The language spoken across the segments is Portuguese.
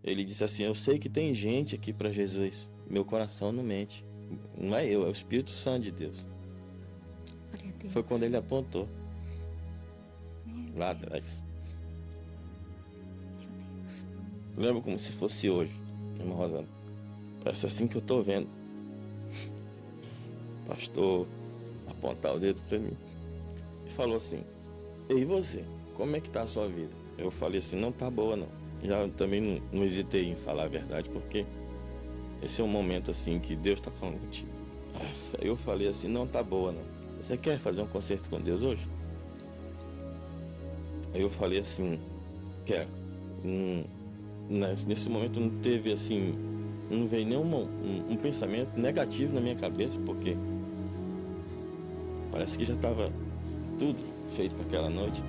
Ele disse assim: eu sei que tem gente aqui para Jesus, meu coração não mente. Não é eu, é o Espírito Santo de Deus. Glória a Deus. Foi quando ele apontou Meu lá Deus. atrás. Meu Deus. Lembro como se fosse hoje, irmã Rosana. Parece assim que eu tô vendo. Pastor apontar o dedo para mim e falou assim: e você, como é que tá a sua vida? Eu falei assim: não tá boa não. Já também não hesitei em falar a verdade, porque esse é um momento assim que Deus tá falando contigo. Aí eu falei assim: não tá boa não. Você quer fazer um concerto com Deus hoje? Aí eu falei assim: quero. Nesse momento não teve assim, não veio nenhum um pensamento negativo na minha cabeça, porque parece que já estava tudo feito para aquela noite.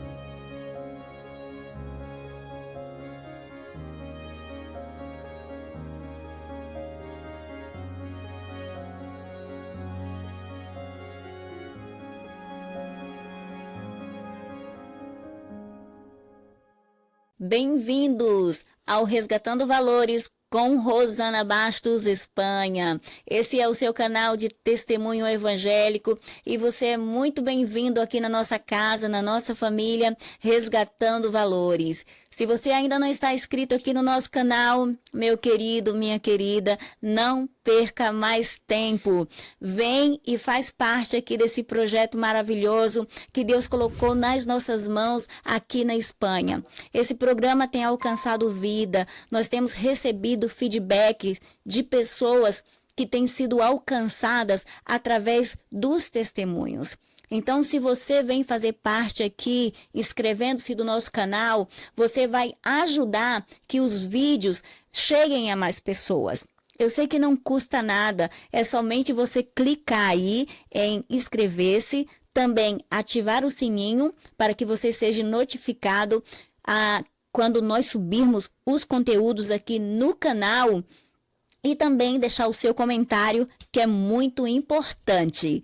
Bem-vindos ao Resgatando Valores com Rosana Bastos, Espanha. Esse é o seu canal de testemunho evangélico e você é muito bem-vindo aqui na nossa casa, na nossa família, Resgatando Valores. Se você ainda não está inscrito aqui no nosso canal, meu querido, minha querida, não perca mais tempo. Vem e faz parte aqui desse projeto maravilhoso que Deus colocou nas nossas mãos aqui na Espanha. Esse programa tem alcançado vida, nós temos recebido feedback de pessoas que têm sido alcançadas através dos testemunhos. Então, se você vem fazer parte aqui, inscrevendo-se do nosso canal, você vai ajudar que os vídeos cheguem a mais pessoas. Eu sei que não custa nada, é somente você clicar aí em inscrever-se, também ativar o sininho para que você seja notificado quando nós subirmos os conteúdos aqui no canal e também deixar o seu comentário, que é muito importante.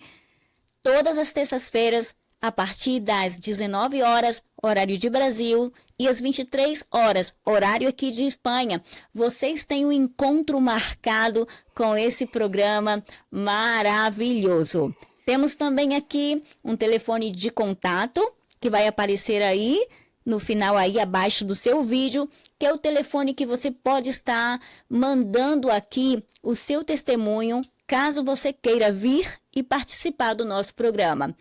Todas as terças-feiras, a partir das 19 horas, horário de Brasil, e às 23 horas, horário aqui de Espanha, vocês têm um encontro marcado com esse programa maravilhoso. Temos também aqui um telefone de contato que vai aparecer aí no final aí abaixo do seu vídeo, que é o telefone que você pode estar mandando aqui o seu testemunho, caso você queira vir e participar do nosso programa.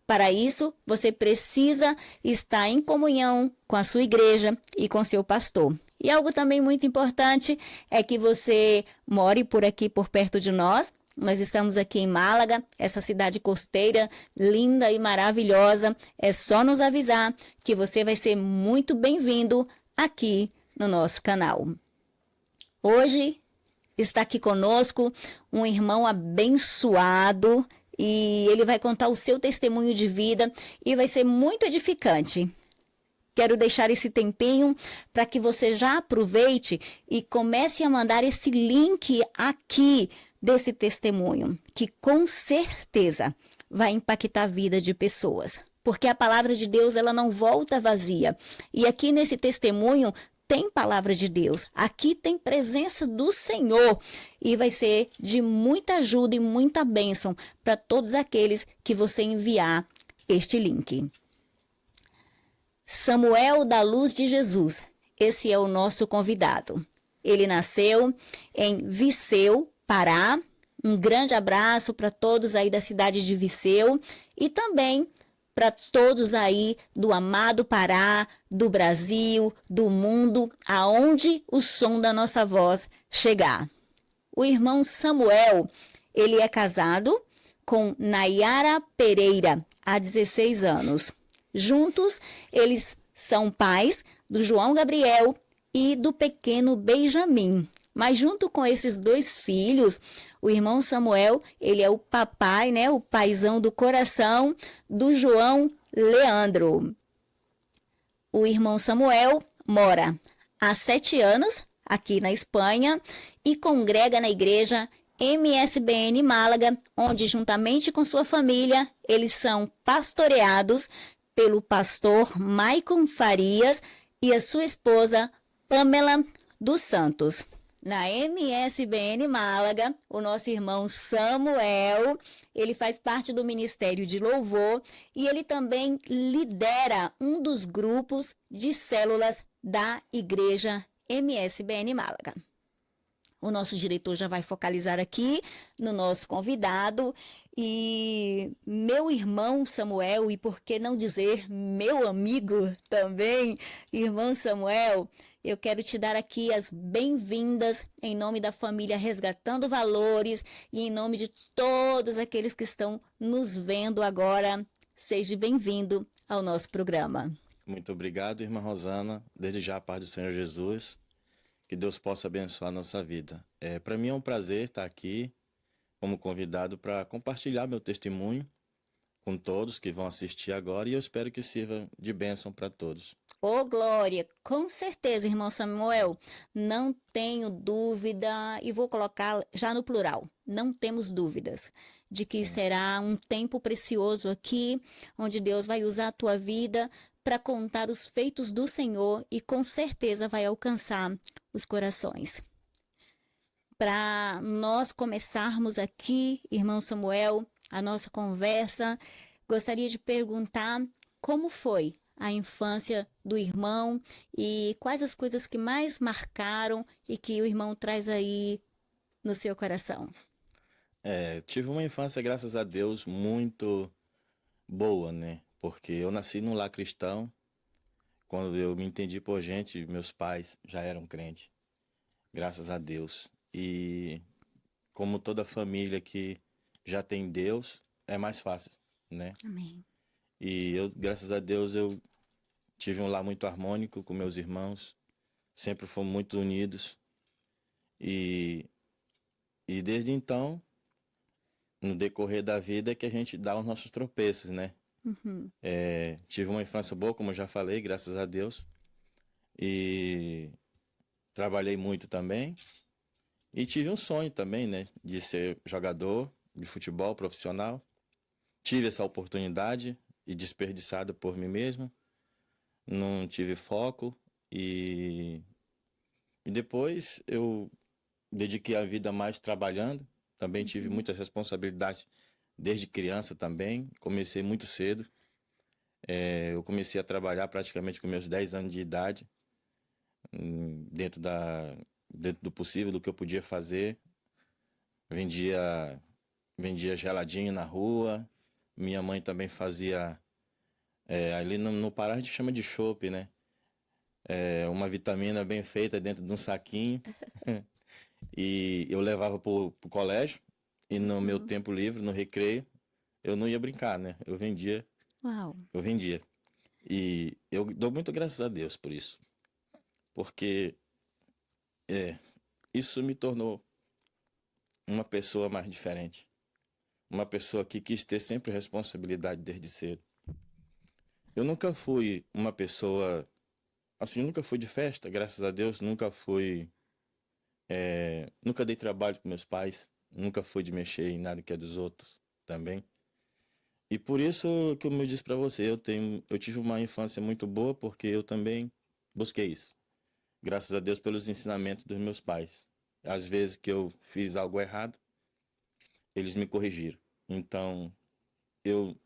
Para isso, você precisa estar em comunhão com a sua igreja e com seu pastor. E algo também muito importante é que você more por aqui, por perto de nós. Nós estamos aqui em Málaga, essa cidade costeira, linda e maravilhosa. É só nos avisar que você vai ser muito bem-vindo aqui no nosso canal. Hoje está aqui conosco um irmão abençoado e ele vai contar o seu testemunho de vida e vai ser muito edificante. Quero deixar esse tempinho para que você já aproveite e comece a mandar esse link aqui desse testemunho, que com certeza vai impactar a vida de pessoas. Porque a palavra de Deus, ela não volta vazia. E aqui nesse testemunho tem palavra de Deus. Aqui tem presença do Senhor. E vai ser de muita ajuda e muita bênção para todos aqueles que você enviar este link. Samuel da Luz de Jesus. Esse é o nosso convidado. Ele nasceu em Viseu, Pará. Um grande abraço para todos aí da cidade de Viseu e também para todos aí do amado Pará, do Brasil, do mundo, aonde o som da nossa voz chegar. O irmão Samuel, ele é casado com Nayara Pereira, há 16 anos. Juntos, eles são pais do João Gabriel e do pequeno Benjamin. Mas junto com esses dois filhos, o irmão Samuel, ele é o papai, né, o paizão do coração do João Leandro. O irmão Samuel mora há 7 anos aqui na Espanha e congrega na igreja MSBN Málaga, onde juntamente com sua família, eles são pastoreados pelo pastor Maicon Farias e a sua esposa Pamela dos Santos. Na MSBN Málaga, o nosso irmão Samuel, ele faz parte do Ministério de Louvor e ele também lidera um dos grupos de células da Igreja MSBN Málaga. O nosso diretor já vai focalizar aqui no nosso convidado e meu irmão Samuel, e por que não dizer meu amigo também, irmão Samuel, eu quero te dar aqui as bem-vindas em nome da família Resgatando Valores e em nome de todos aqueles que estão nos vendo agora. Seja bem-vindo ao nosso programa. Muito obrigado, irmã Rosana. Desde já, a paz do Senhor Jesus. Que Deus possa abençoar a nossa vida. Para mim é um prazer estar aqui como convidado para compartilhar meu testemunho com todos que vão assistir agora e eu espero que sirva de bênção para todos. Ô, Glória, com certeza, irmão Samuel, não tenho dúvida, e vou colocar já no plural, não temos dúvidas de que será um tempo precioso aqui, onde Deus vai usar a tua vida para contar os feitos do Senhor e com certeza vai alcançar os corações. Para nós começarmos aqui, irmão Samuel, a nossa conversa, gostaria de perguntar como foi a infância do irmão e quais as coisas que mais marcaram e que o irmão traz aí no seu coração. Tive uma infância, graças a Deus, muito boa, né? Porque eu nasci num lar cristão. Quando eu me entendi por gente, meus pais já eram crentes, graças a Deus. E como toda família que já tem Deus, é mais fácil, né? Amém. E eu, graças a Deus, eu tive um lar muito harmônico com meus irmãos, sempre fomos muito unidos. E, e desde então, no decorrer da vida, é que a gente dá os nossos tropeços, né? Uhum. Tive uma infância boa, como eu já falei, graças a Deus. E trabalhei muito também. E tive um sonho também, né? De ser jogador de futebol profissional. Tive essa oportunidade e desperdiçada por mim mesmo. Não tive foco e depois eu dediquei a vida mais trabalhando. Também tive muitas responsabilidades desde criança também. Comecei muito cedo. Eu comecei a trabalhar praticamente com meus 10 anos de idade, dentro do possível, do que eu podia fazer. Vendia geladinho na rua. Minha mãe também fazia, ali no Pará a gente chama de chopp, né? Uma vitamina bem feita dentro de um saquinho. E eu levava pro colégio. E no meu tempo livre, no recreio, eu não ia brincar, né? Uau. Eu vendia. E eu dou muito graças a Deus por isso. Porque isso me tornou uma pessoa mais diferente. Uma pessoa que quis ter sempre responsabilidade desde cedo. Eu nunca fui uma pessoa, assim, nunca fui de festa, graças a Deus, nunca dei trabalho para meus pais, nunca fui de mexer em nada que é dos outros também. E por isso que eu me disse para você, eu tive uma infância muito boa porque eu também busquei isso. Graças a Deus pelos ensinamentos dos meus pais. Às vezes que eu fiz algo errado, eles me corrigiram. Então, eu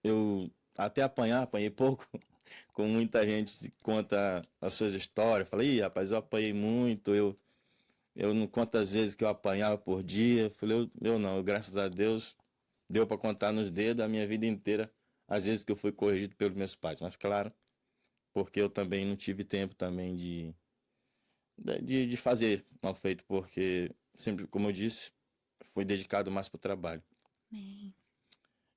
eu até apanhei pouco, com muita gente conta as suas histórias. Falei, ih, rapaz, eu apanhei muito, eu não conto as vezes que eu apanhava por dia. Falei, eu não, graças a Deus, deu para contar nos dedos a minha vida inteira, às vezes que eu fui corrigido pelos meus pais. Mas claro, porque eu também não tive tempo também de fazer mal feito, porque sempre, como eu disse, fui dedicado mais para o trabalho. Amém.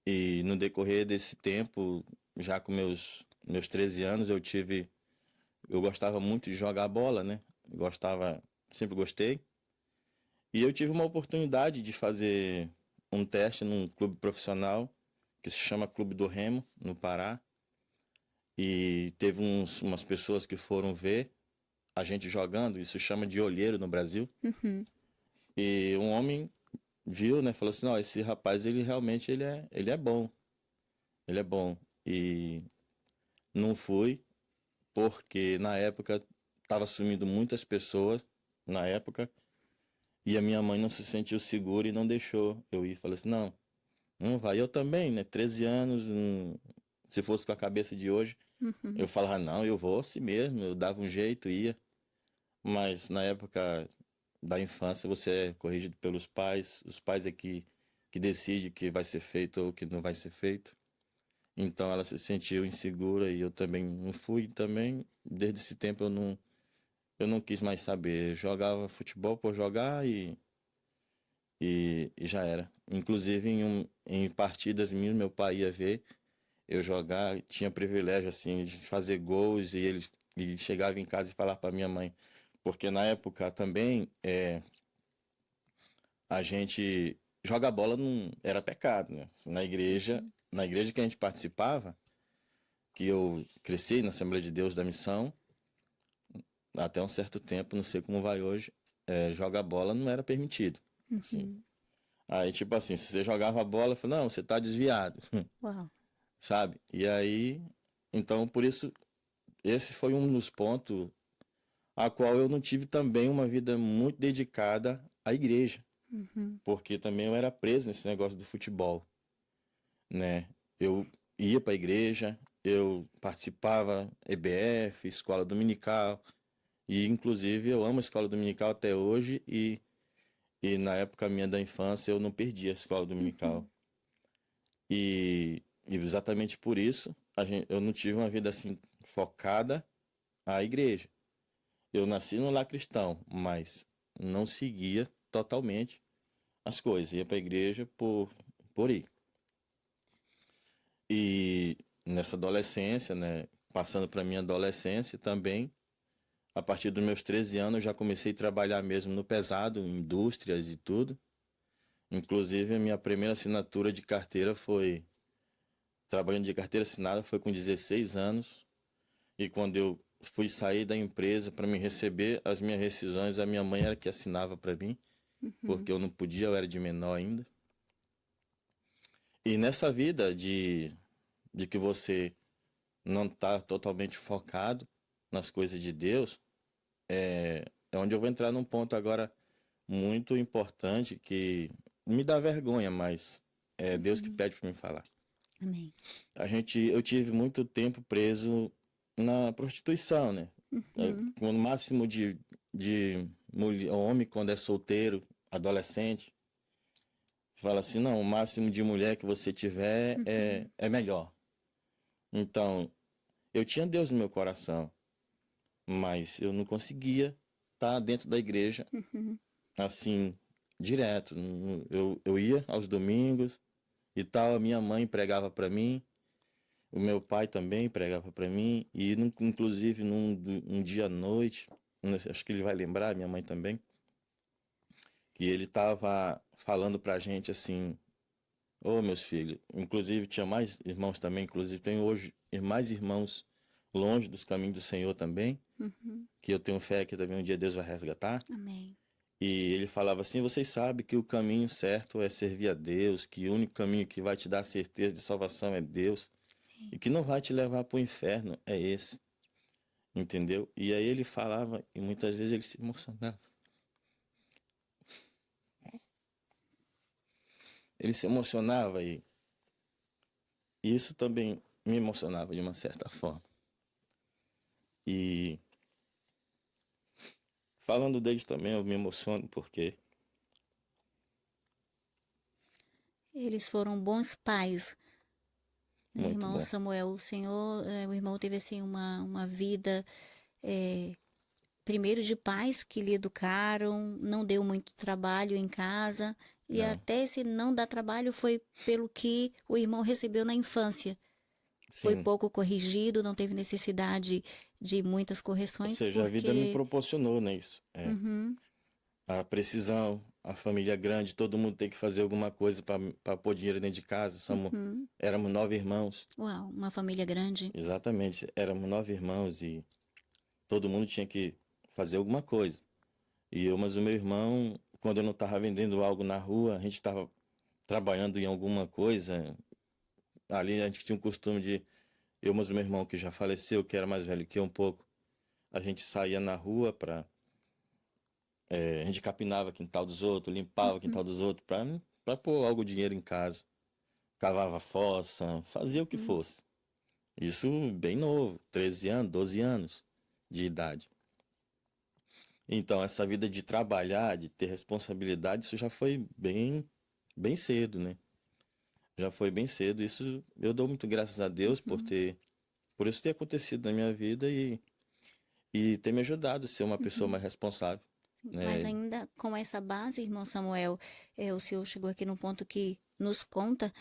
E no decorrer desse tempo, já com meus 13 anos, eu gostava muito de jogar bola, né? Sempre gostei. E eu tive uma oportunidade de fazer um teste num clube profissional que se chama Clube do Remo, no Pará. E teve umas pessoas que foram ver a gente jogando, isso chama de olheiro no Brasil. Uhum. E um homem viu, né? Falou assim, não, esse rapaz, ele realmente ele é bom. Ele é bom. E não fui, porque na época estava sumindo muitas pessoas na época, e a minha mãe não se sentiu segura e não deixou eu ir. Falei assim, não, não vai. Eu também, né? 13 anos, se fosse com a cabeça de hoje, eu Uhum. falava, não, eu vou assim mesmo, eu dava um jeito, ia. Mas na época da infância você é corrigido pelos pais, os pais é que decidem o que vai ser feito ou o que não vai ser feito. Então ela se sentiu insegura e eu também não fui também. Desde esse tempo eu não quis mais saber. Eu jogava futebol por jogar e já era. Inclusive em partidas minhas, meu pai ia ver eu jogar, tinha privilégio assim de fazer gols e chegava em casa e falava para minha mãe, porque na época também a gente jogar bola não era pecado, né? Na igreja que a gente participava, que eu cresci na Assembleia de Deus da Missão, até um certo tempo, não sei como vai hoje, jogar bola não era permitido, assim. Uhum. Aí, tipo assim, se você jogava a bola, eu falei, não, você tá desviado, Uau. sabe? E aí, então, por isso, esse foi um dos pontos a qual eu não tive também uma vida muito dedicada à igreja, Uhum. porque também eu era preso nesse negócio do futebol, né? Eu ia para a igreja, eu participava EBF, escola dominical, e inclusive eu amo a escola dominical até hoje e na época minha da infância eu não perdi a escola dominical. Uhum. E exatamente por isso eu não tive uma vida assim focada à igreja. Eu nasci no lar cristão, mas não seguia totalmente as coisas. Ia para a igreja por ir. E nessa adolescência, né, passando para minha adolescência também, a partir dos meus 13 anos eu já comecei a trabalhar mesmo no pesado, em indústrias e tudo. Inclusive a minha primeira assinatura de carteira foi, trabalhando de carteira assinada, foi com 16 anos. E quando eu fui sair da empresa para me receber as minhas rescisões, a minha mãe era que assinava para mim, Uhum. porque eu não podia, eu era de menor ainda. E nessa vida de que você não está totalmente focado nas coisas de Deus, é onde eu vou entrar num ponto agora muito importante que me dá vergonha, mas é Deus que Uhum. pede para me falar. Amém. Eu tive muito tempo preso na prostituição, né? Uhum. Com o máximo de mulher, homem quando é solteiro, adolescente, fala assim, não, o máximo de mulher que você tiver é, Uhum. é melhor. Então, eu tinha Deus no meu coração, mas eu não conseguia estar dentro da igreja Uhum. assim, direto. Eu ia aos domingos e tal, a minha mãe pregava para mim, o meu pai também pregava para mim, e inclusive um dia à noite, acho que ele vai lembrar, minha mãe também, que ele estava falando pra gente assim, ô meus filhos, inclusive tinha mais irmãos também, inclusive tenho hoje mais irmãos longe dos caminhos do Senhor também, Uhum. que eu tenho fé que também um dia Deus vai resgatar. Amém. E ele falava assim: vocês sabem que o caminho certo é servir a Deus, que o único caminho que vai te dar certeza de salvação é Deus, e que não vai te levar para o inferno é esse, entendeu? E aí ele falava, e muitas vezes ele se emocionava. Ele se emocionava e isso também me emocionava de uma certa forma. E falando deles também eu me emociono porque Eles foram bons pais, né, muito irmão bom. Samuel? O Senhor, o irmão teve assim uma vida, é, primeiro de pais que lhe educaram, não deu muito trabalho em casa, e Não, até esse não dar trabalho foi pelo que o irmão recebeu na infância. Foi sim. pouco corrigido, não teve necessidade de muitas Ou correções, seja, a vida me porque. proporcionou, né, isso. Uhum. A precisão, a família grande, todo mundo tem que fazer alguma coisa para pôr dinheiro dentro de casa. Uhum. Éramos 9 irmãos, Uau, uma família grande. exatamente, éramos 9 irmãos e todo mundo tinha que fazer alguma coisa. Mas o meu irmão, quando eu não estava vendendo algo na rua, a gente estava trabalhando em alguma coisa. Ali a gente tinha o costume de, mas o meu irmão que já faleceu, que era mais velho que eu um pouco, A gente saía na rua a gente capinava o quintal dos outros, limpava o quintal dos outros para pôr algo dinheiro em casa. Cavava fossa, fazia o que Uhum. fosse. Isso bem novo, 13 anos, 12 anos de idade. Então, essa vida de trabalhar, de ter responsabilidade, isso já foi bem cedo, né? Já foi bem cedo. Isso eu dou muito graças a Deus Uhum. por isso ter acontecido na minha vida e ter me ajudado a ser uma pessoa Uhum. mais responsável, Mas né? ainda com essa base, irmão Samuel, o senhor chegou aqui num ponto que nos conta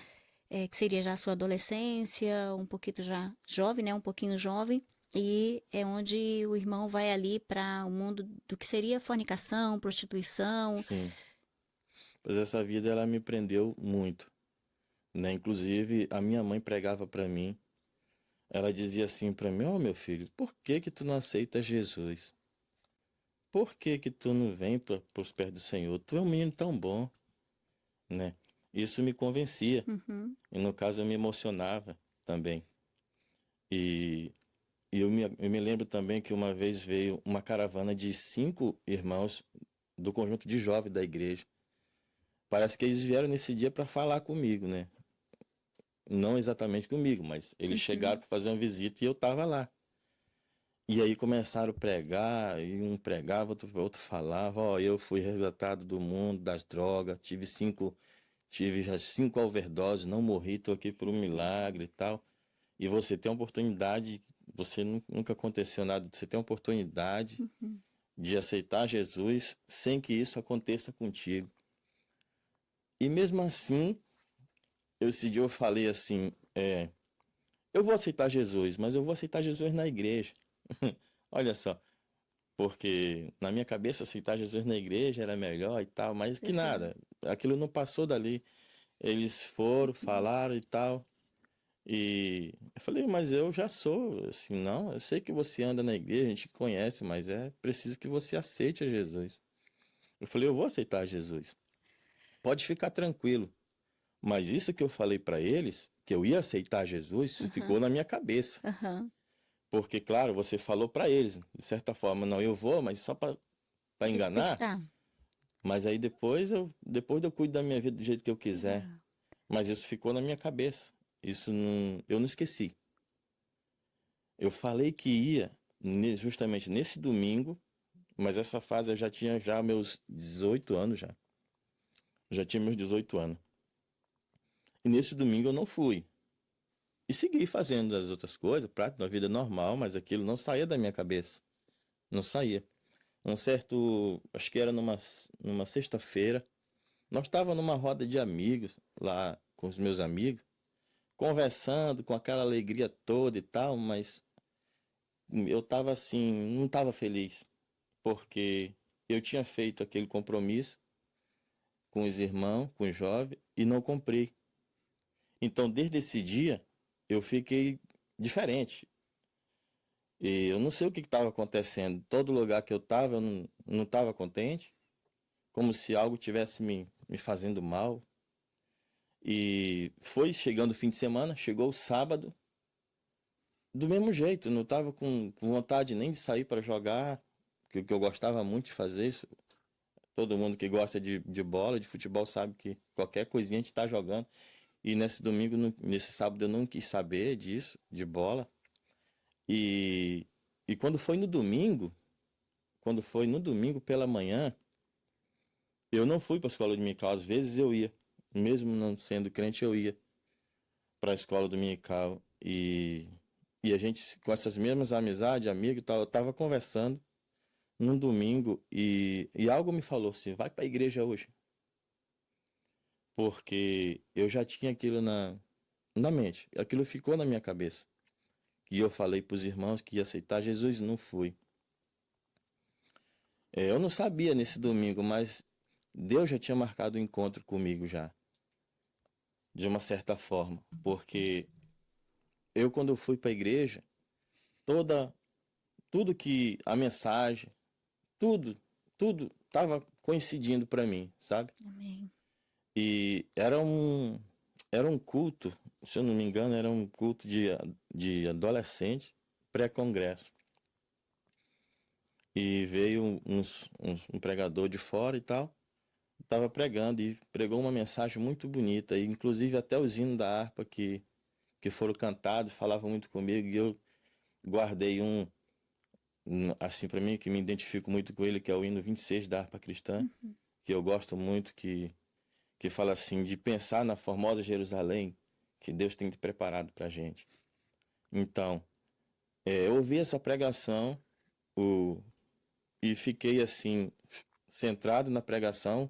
que seria já a sua adolescência, um pouquinho já jovem, né? Um pouquinho jovem. E é onde o irmão vai ali para o mundo do que seria fornicação, prostituição. Sim. Pois essa vida ela me prendeu muito, né? Inclusive, a minha mãe pregava para mim. Ela dizia assim para mim: "Ó, meu filho, por que que tu não aceita Jesus? Por que que tu não vem para os pés do Senhor? Tu é um menino tão bom", né? Isso me convencia. Uhum, E no caso eu me emocionava também. E, eu me lembro também que uma vez veio uma caravana de 5 irmãos do conjunto de jovens da igreja. Parece que eles vieram nesse dia para falar comigo, né? Não exatamente comigo, mas eles chegaram uhum. para fazer uma visita e eu estava lá. E aí começaram a pregar, e um pregava, outro falava, ó, eu fui resgatado do mundo das drogas, tive já 5 overdoses, não morri, tô aqui por um milagre e tal. E você tem a oportunidade, nunca aconteceu nada, você tem a oportunidade Uhum. de aceitar Jesus sem que isso aconteça contigo. E mesmo assim, esse dia eu falei assim, eu vou aceitar Jesus, mas eu vou aceitar Jesus na igreja. Olha só, porque na minha cabeça aceitar Jesus na igreja era melhor e tal, mas que Uhum. nada, aquilo não passou dali. Eles foram, Uhum. falaram e tal. E eu falei, mas eu já sou, assim, não, eu sei que você anda na igreja, a gente conhece, mas é preciso que você aceite a Jesus. Eu falei, eu vou aceitar Jesus. Pode ficar tranquilo. Mas isso que eu falei para eles, que eu ia aceitar Jesus, isso ficou Aham. na minha cabeça. Aham. Porque, claro, você falou para eles, de certa forma, não, eu vou, mas só para enganar. Despistar. Mas aí depois eu cuido da minha vida do jeito que eu quiser. Mas isso ficou na minha cabeça. Isso não, eu não esqueci. Eu falei que ia justamente nesse domingo, mas essa fase eu já tinha já meus 18 anos já. Já tinha meus 18 anos. E nesse domingo eu não fui. E segui fazendo as outras coisas, prática da vida normal, mas aquilo não saía da minha cabeça. Não saía. Um certo, acho que era numa sexta-feira, nós estávamos numa roda de amigos lá com os meus amigos, conversando com aquela alegria toda e tal, mas eu tava assim, não tava feliz, porque eu tinha feito aquele compromisso com os irmãos, com os jovens, e não cumpri. Então, desde esse dia, eu fiquei diferente. E eu não sei o que estava acontecendo. Todo lugar que eu estava, eu não estava contente, como se algo tivesse me fazendo mal. E foi chegando o fim de semana, chegou o sábado, do mesmo jeito, não estava com vontade nem de sair para jogar, que eu gostava muito de fazer isso. Todo mundo que gosta de bola, de futebol, sabe que qualquer coisinha a gente está jogando. E nesse domingo, nesse sábado, eu não quis saber disso, de bola. E, e quando foi no domingo pela manhã, eu não fui para a escola dominical. Às vezes eu ia, mesmo não sendo crente, eu ia para a escola dominical. E a gente, com essas mesmas amizades, amigos e tal, eu tava conversando num domingo e algo me falou assim: vai para a igreja hoje. Porque eu já tinha aquilo na mente, aquilo ficou na minha cabeça. E eu falei para os irmãos que ia aceitar Jesus, não fui. Eu não sabia nesse domingo, mas Deus já tinha marcado o encontro comigo já, de uma certa forma, porque eu quando eu fui para a igreja, toda tudo que a mensagem, tudo, tudo estava coincidindo para mim, sabe? Amém. E era um culto, se eu não me engano, era um culto de adolescente pré-congresso. e veio um pregador de fora e tal, estava pregando e pregou uma mensagem muito bonita, e inclusive até os hinos da harpa que foram cantados falavam muito comigo, e eu guardei assim, para mim, que me identifico muito com ele, que é o hino 26 da harpa cristã, que eu gosto muito, que fala assim, de pensar na formosa Jerusalém que Deus tem preparado pra gente. Então, eu ouvi essa pregação e fiquei assim, centrado na pregação.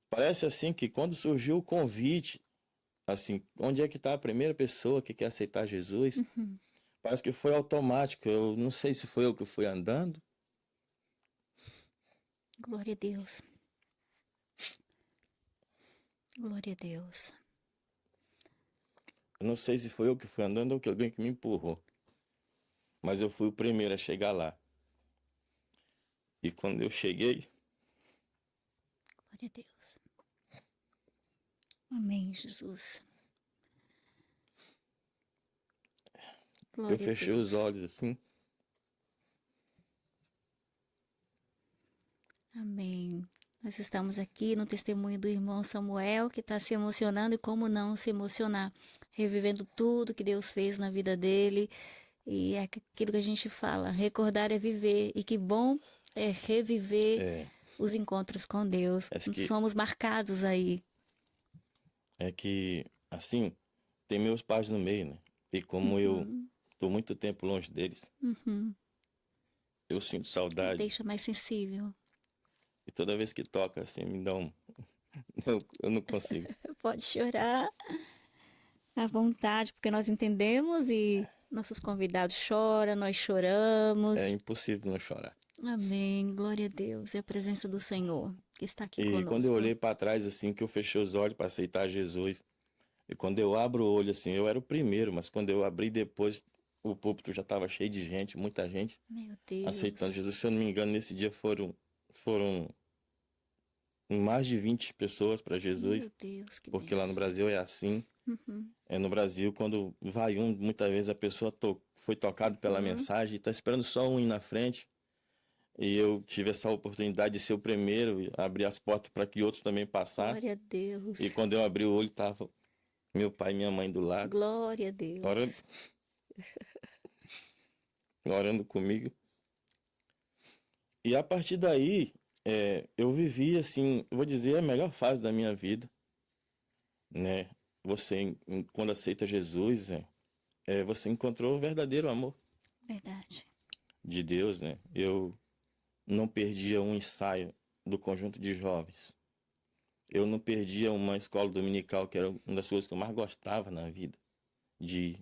Parece assim que quando surgiu o convite, assim, onde é que está a primeira pessoa que quer aceitar Jesus? Parece que foi automático. Eu não sei se foi eu que fui andando. Glória a Deus. Glória a Deus. Eu não sei se foi eu que fui andando ou que alguém que me empurrou. Mas eu fui o primeiro a chegar lá. E quando eu cheguei, Glória a Deus. Amém, Jesus. eu Glória a fechei os Deus. olhos assim. Amém. Nós estamos aqui no testemunho do irmão Samuel, que está se emocionando, e como não se emocionar, revivendo tudo que Deus fez na vida dele. E é aquilo que a gente fala, recordar é viver, e que bom é reviver É, os encontros com Deus. acho que Somos marcados aí. é que assim, tem meus pais no meio, né? E como eu tô muito tempo longe deles, eu sinto saudade. Deixa mais sensível. E toda vez que toca assim, me dá um eu não consigo. Pode chorar à vontade, porque nós entendemos e nossos convidados choram, nós É choramos. impossível não chorar. Amém. Glória a Deus. É a presença do Senhor que está aqui E quando eu conosco. olhei para trás assim, que eu fechei os olhos para aceitar Jesus, e quando eu abro o olho assim, eu era o primeiro, mas quando eu abri depois, o púlpito já estava cheio de gente, muita gente Meu aceitando Deus. Jesus. Se eu não me engano, nesse dia foram mais de 20 pessoas para Jesus, Meu Deus, que porque lá no benção. Brasil é assim. É no Brasil, quando vai muitas vezes a pessoa foi tocado pela mensagem e está esperando só um ir na frente. E eu tive essa oportunidade de ser o primeiro e abrir as portas para que outros também Glória passassem. a E Deus. quando eu abri o olho, tava meu pai e minha mãe do lado, Glória a orando, Deus. orando comigo. E a partir daí, eu vivi, assim, eu vou dizer, a melhor fase da minha vida, né? Você, quando aceita Jesus, você encontrou o verdadeiro amor Verdade. de Deus, né? Eu não perdia um ensaio do conjunto de jovens. Eu não perdia uma escola dominical, que era uma das coisas que eu mais gostava na vida,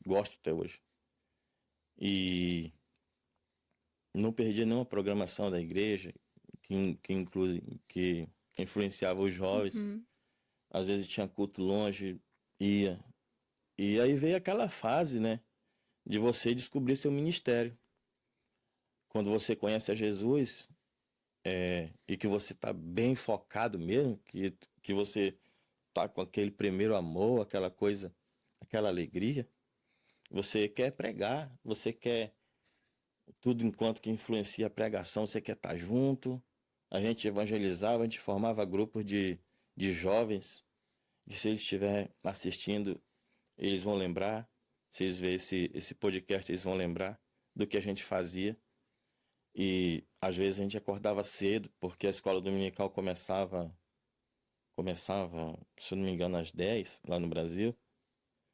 gosto até hoje. E não perdia nenhuma programação da igreja que influenciava os jovens. Às vezes tinha culto longe, ia. E aí veio aquela fase, né, de você descobrir seu ministério. Quando você conhece a Jesus, e que você está bem focado mesmo, que você tá com aquele primeiro amor, aquela coisa, aquela alegria, você quer pregar, você quer tudo enquanto que influencia a pregação, você quer estar junto. A gente evangelizava, a gente formava grupos de jovens, e se eles estiverem assistindo, eles vão lembrar, se eles verem esse podcast, eles vão lembrar do que a gente fazia. E às vezes a gente acordava cedo, porque a escola dominical começava, se eu não me engano, às 10 lá no Brasil.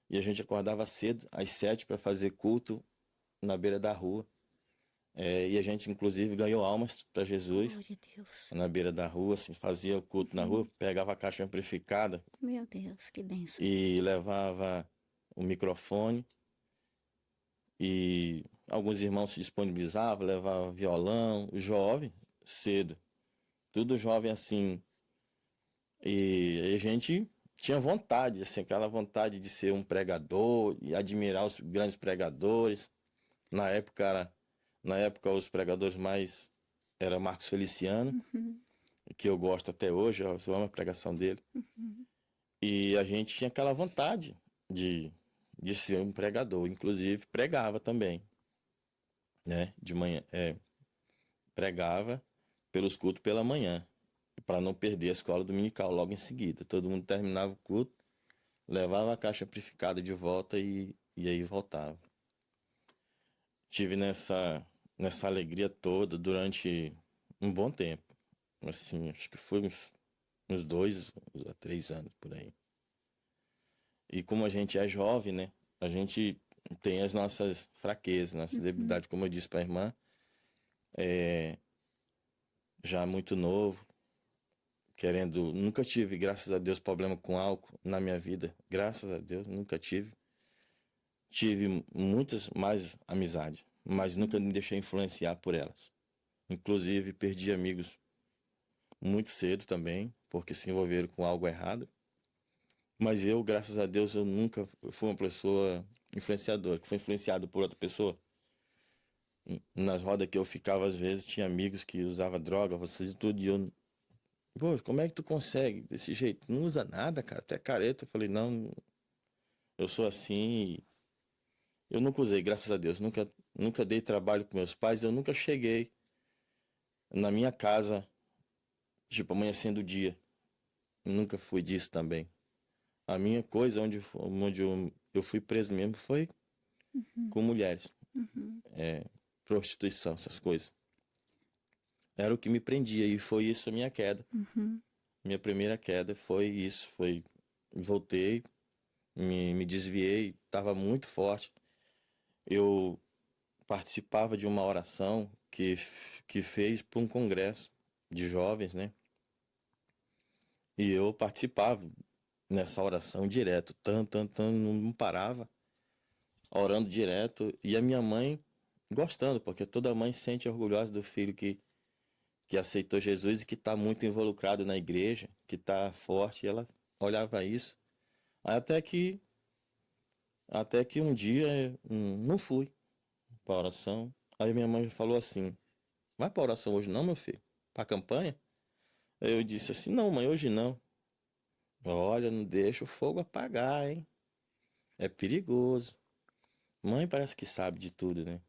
E a gente acordava cedo, às 7, para fazer culto na beira da rua. E a gente, inclusive, ganhou almas para Jesus Glória a Deus. na beira da rua, assim, fazia o culto na rua, pegava a caixa amplificada Meu Deus, que benção. e levava o microfone. E alguns irmãos se disponibilizavam, levavam violão, jovem, cedo. Tudo jovem assim. E a gente tinha vontade, assim, aquela vontade de ser um pregador e admirar os grandes pregadores. Na época, os pregadores mais era Marcos Feliciano, que eu gosto até hoje, eu amo a pregação dele. E a gente tinha aquela vontade de ser um pregador, inclusive pregava também, né, de manhã. pregava pelos cultos pela manhã, para não perder a escola dominical logo em seguida. Todo mundo terminava o culto, levava a caixa amplificada de volta e aí voltava. Tive nessa alegria toda durante um bom tempo. Assim, acho que foi uns 2 a 3 anos por aí. E como a gente é jovem, né? A gente tem as nossas fraquezas, nossas debilidades, como eu disse para a irmã, já muito novo, querendo. Nunca tive, graças a Deus, problema com álcool na minha vida. Graças a Deus, nunca tive. Tive muitas mais amizades, mas nunca me deixei influenciar por elas. Inclusive, perdi amigos muito cedo também, porque se envolveram com algo errado. Mas eu, graças a Deus, eu nunca fui uma pessoa influenciadora, que foi influenciado por outra pessoa. Nas rodas que eu ficava, às vezes, tinha amigos que usavam droga, vocês e tudo, e eu, pô, como é que tu consegue desse jeito? Não usa nada, cara, até careta. Eu falei, não, eu sou assim. Eu nunca usei, graças a Deus, nunca dei trabalho com meus pais, eu nunca cheguei na minha casa, tipo, amanhecendo o dia. Nunca fui disso também. A minha coisa, onde eu fui preso mesmo, foi com mulheres. Prostituição, essas coisas. Era o que me prendia e foi isso a minha queda. Minha primeira queda foi isso, voltei, me desviei, estava muito forte. Eu participava de uma oração que fez para um congresso de jovens, né? E eu participava nessa oração direto, não parava, orando direto. E a minha mãe gostando, porque toda mãe se sente orgulhosa do filho que aceitou Jesus e que está muito involucrado na igreja, que está forte. E ela olhava isso. Até que um dia não fui para oração. Aí minha mãe falou assim: vai para oração hoje não, meu filho? Para campanha? Aí eu disse assim: não, mãe, hoje não. Olha, não deixa o fogo apagar, hein? É perigoso. Mãe parece que sabe de tudo, né?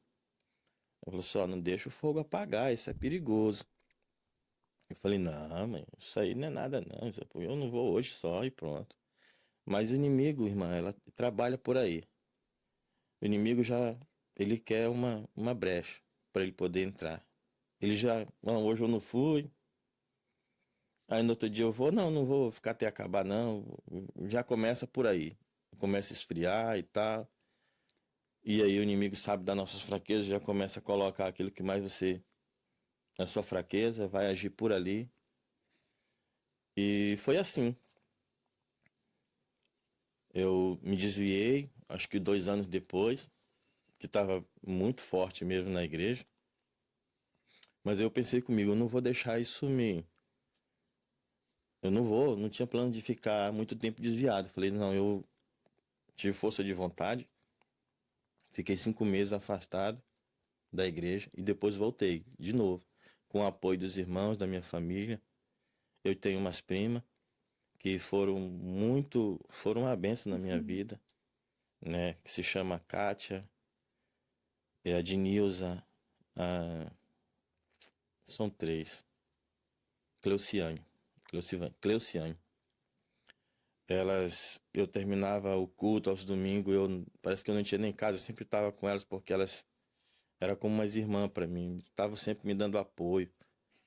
Ela falou só, não deixa o fogo apagar, isso é perigoso. Eu falei, não, mãe, isso aí não é nada não, eu não vou hoje só e pronto. Mas o inimigo, irmã, ela trabalha por aí. O inimigo ele quer uma brecha para ele poder entrar. Ele já, não, hoje eu não fui. Aí no outro dia eu vou, não vou ficar até acabar não. Já começa por aí. Começa a esfriar e tal. E aí o inimigo sabe das nossas fraquezas, já começa a colocar aquilo que mais a sua fraqueza, vai agir por ali. E foi assim. Eu me desviei, acho que 2 anos depois, que estava muito forte mesmo na igreja. Mas eu pensei comigo, eu não vou deixar isso me. Eu não tinha plano de ficar muito tempo desviado. Falei, não, eu tive força de vontade, fiquei 5 meses afastado da igreja e depois voltei de novo, com o apoio dos irmãos, da minha família. Eu tenho umas primas que foram uma benção na minha vida, né? Que se chama Kátia, a Dinilza, a... são 3. Cleuciane. Eu terminava o culto aos domingos, parece que eu não tinha nem casa, eu sempre estava com elas porque elas eram como umas irmãs para mim, estavam sempre me dando apoio.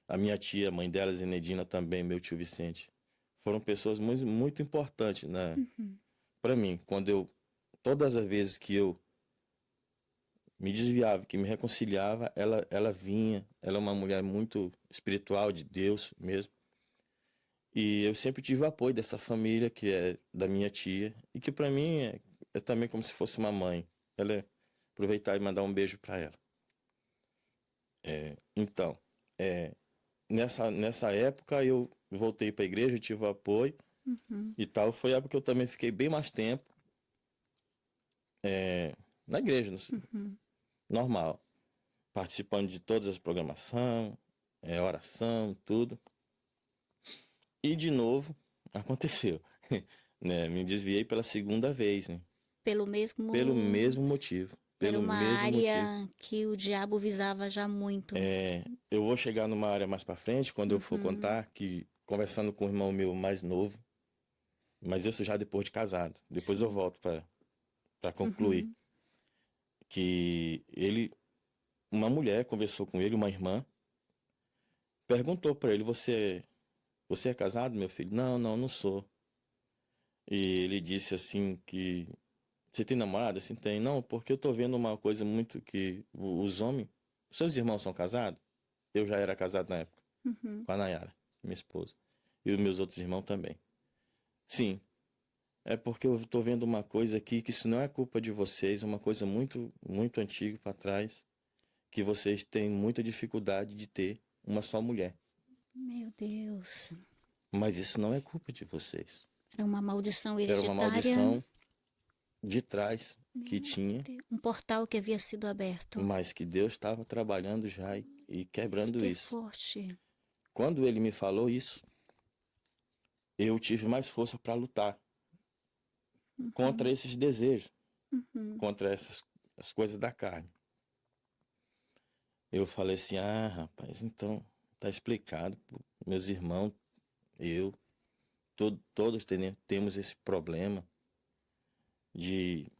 A minha tia, a mãe delas, Enedina também, meu tio Vicente, foram pessoas muito, muito importantes, né, para mim. Todas as vezes que eu me desviava, que me reconciliava, ela vinha. Ela é uma mulher muito espiritual, de Deus mesmo. E eu sempre tive o apoio dessa família, que é da minha tia, e que para mim é também como se fosse uma mãe. Aproveitar e mandar um beijo para ela. Então, nessa época eu voltei para a igreja, tive o apoio e tal. Foi a época que eu também fiquei bem mais tempo na igreja, normal, participando de todas as programações, oração, tudo. E de novo aconteceu, né? Me desviei pela segunda vez, né? Pelo Pelo mesmo. mesmo motivo. Era pelo uma mesmo motivo. área que o diabo visava já muito. Eu vou chegar numa área mais para frente, quando eu for Uhum, contar, que conversando com o irmão meu mais novo, mas isso já depois de casado. Depois eu sim. volto para concluir. Uhum, Que ele, uma mulher conversou com ele, uma irmã, perguntou para ele: você é casado, meu filho? Não, não, não sou. E ele disse assim que você tem namorada? Assim, tem. Não, porque eu tô vendo uma coisa muito que os homens, seus irmãos são casados? Eu já era casado na época, uhum. com a Nayara, minha esposa. E os meus outros irmãos também. Sim, é porque eu tô vendo uma coisa aqui que isso não é culpa de vocês, uma coisa muito, muito antiga para trás, que vocês têm muita dificuldade de ter uma só mulher. Meu Deus. Mas isso não é culpa de vocês. Era uma maldição Era uma hereditária. maldição de trás que Meu tinha, Deus. Um portal que havia sido aberto. mas que Deus estava trabalhando já e Deus, quebrando que isso. forte. Quando ele me falou isso, eu tive mais força para lutar contra Uhum, esses desejos, uhum. contra essas as coisas da carne. Eu falei assim: ah, rapaz, então tá explicado. Pô. Meus irmãos, eu, todos temos esse problema de,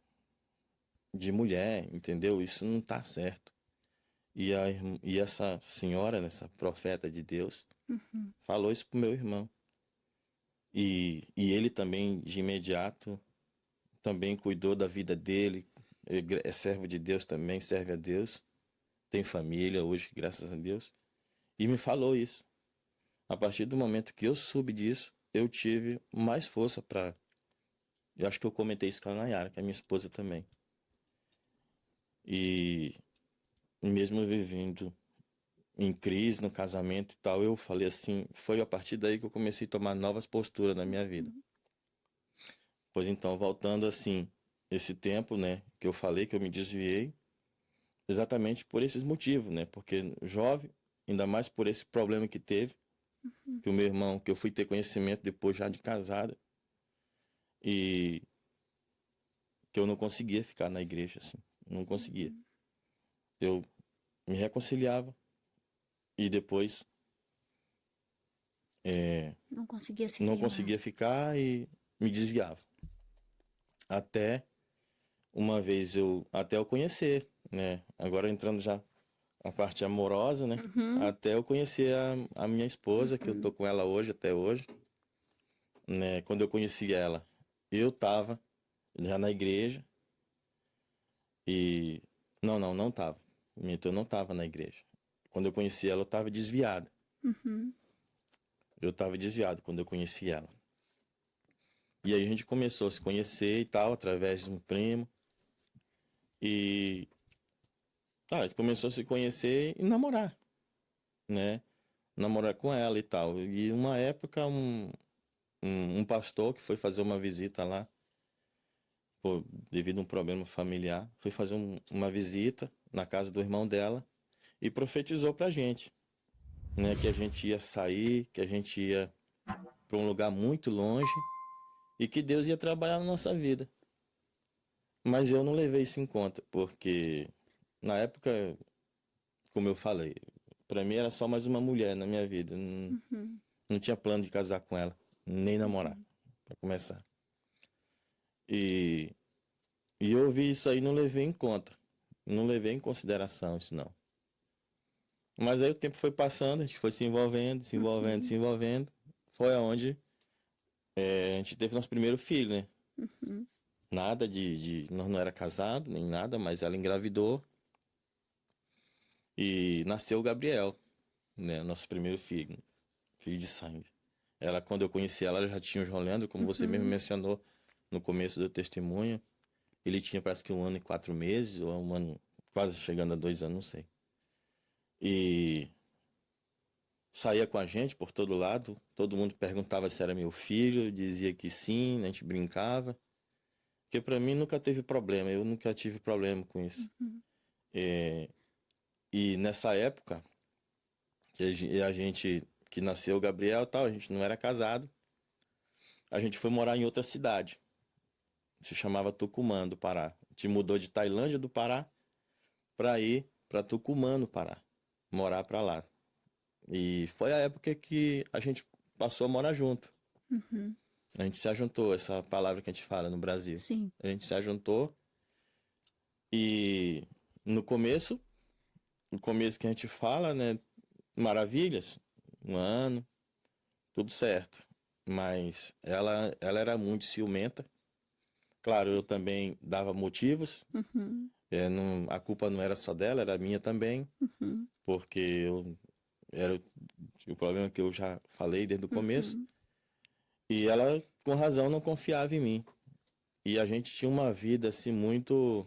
de mulher, entendeu? Isso não tá certo. E essa senhora, essa profeta de Deus, falou isso pro meu irmão. E ele também, de imediato, também cuidou da vida dele. Ele é servo de Deus também, serve a Deus. Tem família hoje, graças a Deus. E me falou isso. A partir do momento que eu soube disso, eu tive mais força para. Eu acho que eu comentei isso com a Nayara, que é minha esposa também. E mesmo vivendo em crise no casamento e tal, eu falei assim, foi a partir daí que eu comecei a tomar novas posturas na minha vida. Pois então, voltando assim, esse tempo, né, que eu falei que eu me desviei, exatamente por esses motivos, né? Porque jovem, ainda mais por esse problema que teve, que o meu irmão, que eu fui ter conhecimento depois já de casado, e que eu não conseguia ficar na igreja, assim, não conseguia. Eu me reconciliava e depois Não conseguia se não firmar. conseguia ficar e me desviava. Até uma vez até eu conhecer, né? Agora entrando já a parte amorosa, né? Uhum, Até eu conhecer a minha esposa, que eu tô uhum. com ela hoje, até hoje, né? Quando eu conheci ela, eu tava já na igreja e... não tava. Minto, eu não tava na igreja. Quando eu conheci ela, eu tava desviado. Uhum. Eu tava desviado quando eu conheci ela. E aí a gente começou a se conhecer e tal, através de um primo. E a gente começou a se conhecer e namorar, né? Namorar com ela e tal. E uma época, um pastor que foi fazer uma visita lá, pô, devido a um problema familiar, foi fazer uma visita na casa do irmão dela e profetizou pra gente, né? Que a gente ia sair, que a gente ia para um lugar muito longe e que Deus ia trabalhar na nossa vida. Mas eu não levei isso em conta, porque na época, como eu falei, pra mim era só mais uma mulher na minha vida. Não, Uhum, não tinha plano de casar com ela, nem namorar, uhum. pra começar. E, e eu vi isso aí e não levei em conta. Não levei em consideração isso não. Mas aí o tempo foi passando, a gente foi se envolvendo, se envolvendo, Uhum, se envolvendo. Foi aonde a gente teve nosso primeiro filho, né? uhum. Nada nós não era casado, nem nada, mas ela engravidou e nasceu o Gabriel, né? Nosso primeiro filho, filho de sangue. Ela, quando eu conheci ela, ela já tinha o João Leandro, como você mesmo Uhum. mencionou no começo do testemunho. Ele tinha parece que 1 ano e 4 meses, ou 1 ano, quase chegando a 2 anos, não sei. E saía com a gente por todo lado, todo mundo perguntava se era meu filho, eu dizia que sim, a gente brincava. Porque pra mim nunca teve problema, eu nunca tive problema com isso. Uhum. É, e nessa época, que a gente, que nasceu o Gabriel e tal, a gente não era casado, a gente foi morar em outra cidade, se chamava Tucumã, do Pará. gente mudou de Tailândia, do Pará, para ir para Tucumã, no Pará, morar para lá. E foi a época que a gente passou a morar junto. Uhum. A gente se ajuntou, essa palavra que a gente fala no Brasil. Sim. A gente se ajuntou e no começo, que a gente fala, né? Maravilhas, um ano, tudo certo. Mas ela era muito ciumenta. Claro, eu também dava motivos. Uhum. A culpa não era só dela, era minha também. Uhum. Porque era o problema que eu já falei desde o começo. Uhum. E ela, com razão, não confiava em mim. E a gente tinha uma vida assim muito.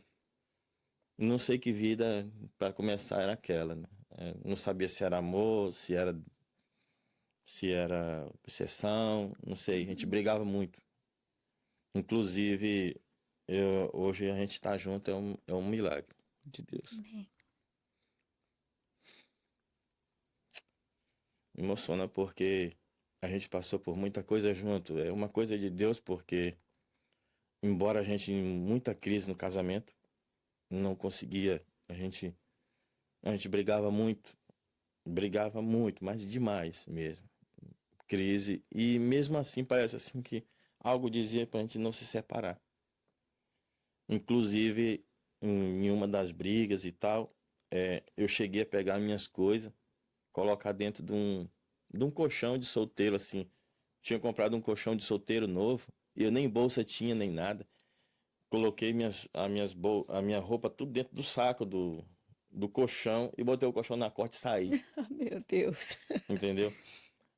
Não sei que vida, para começar, era aquela, né? Não sabia se era amor, se era obsessão, não sei. A gente brigava muito. Inclusive, hoje a gente tá junto, é um milagre de Deus. Amém. Me emociona porque a gente passou por muita coisa junto. É uma coisa de Deus porque, embora a gente em muita crise no casamento, não conseguia, a gente brigava muito, mas demais mesmo. Crise, e mesmo assim parece assim que algo dizia pra gente não se separar. Inclusive, em uma das brigas e tal, eu cheguei a pegar minhas coisas, colocar dentro de um colchão de solteiro, assim. Tinha comprado um colchão de solteiro novo, e eu nem bolsa tinha, nem nada. Coloquei a minha roupa tudo dentro do saco do colchão e botei o colchão na corda e saí, Meu Deus. entendeu?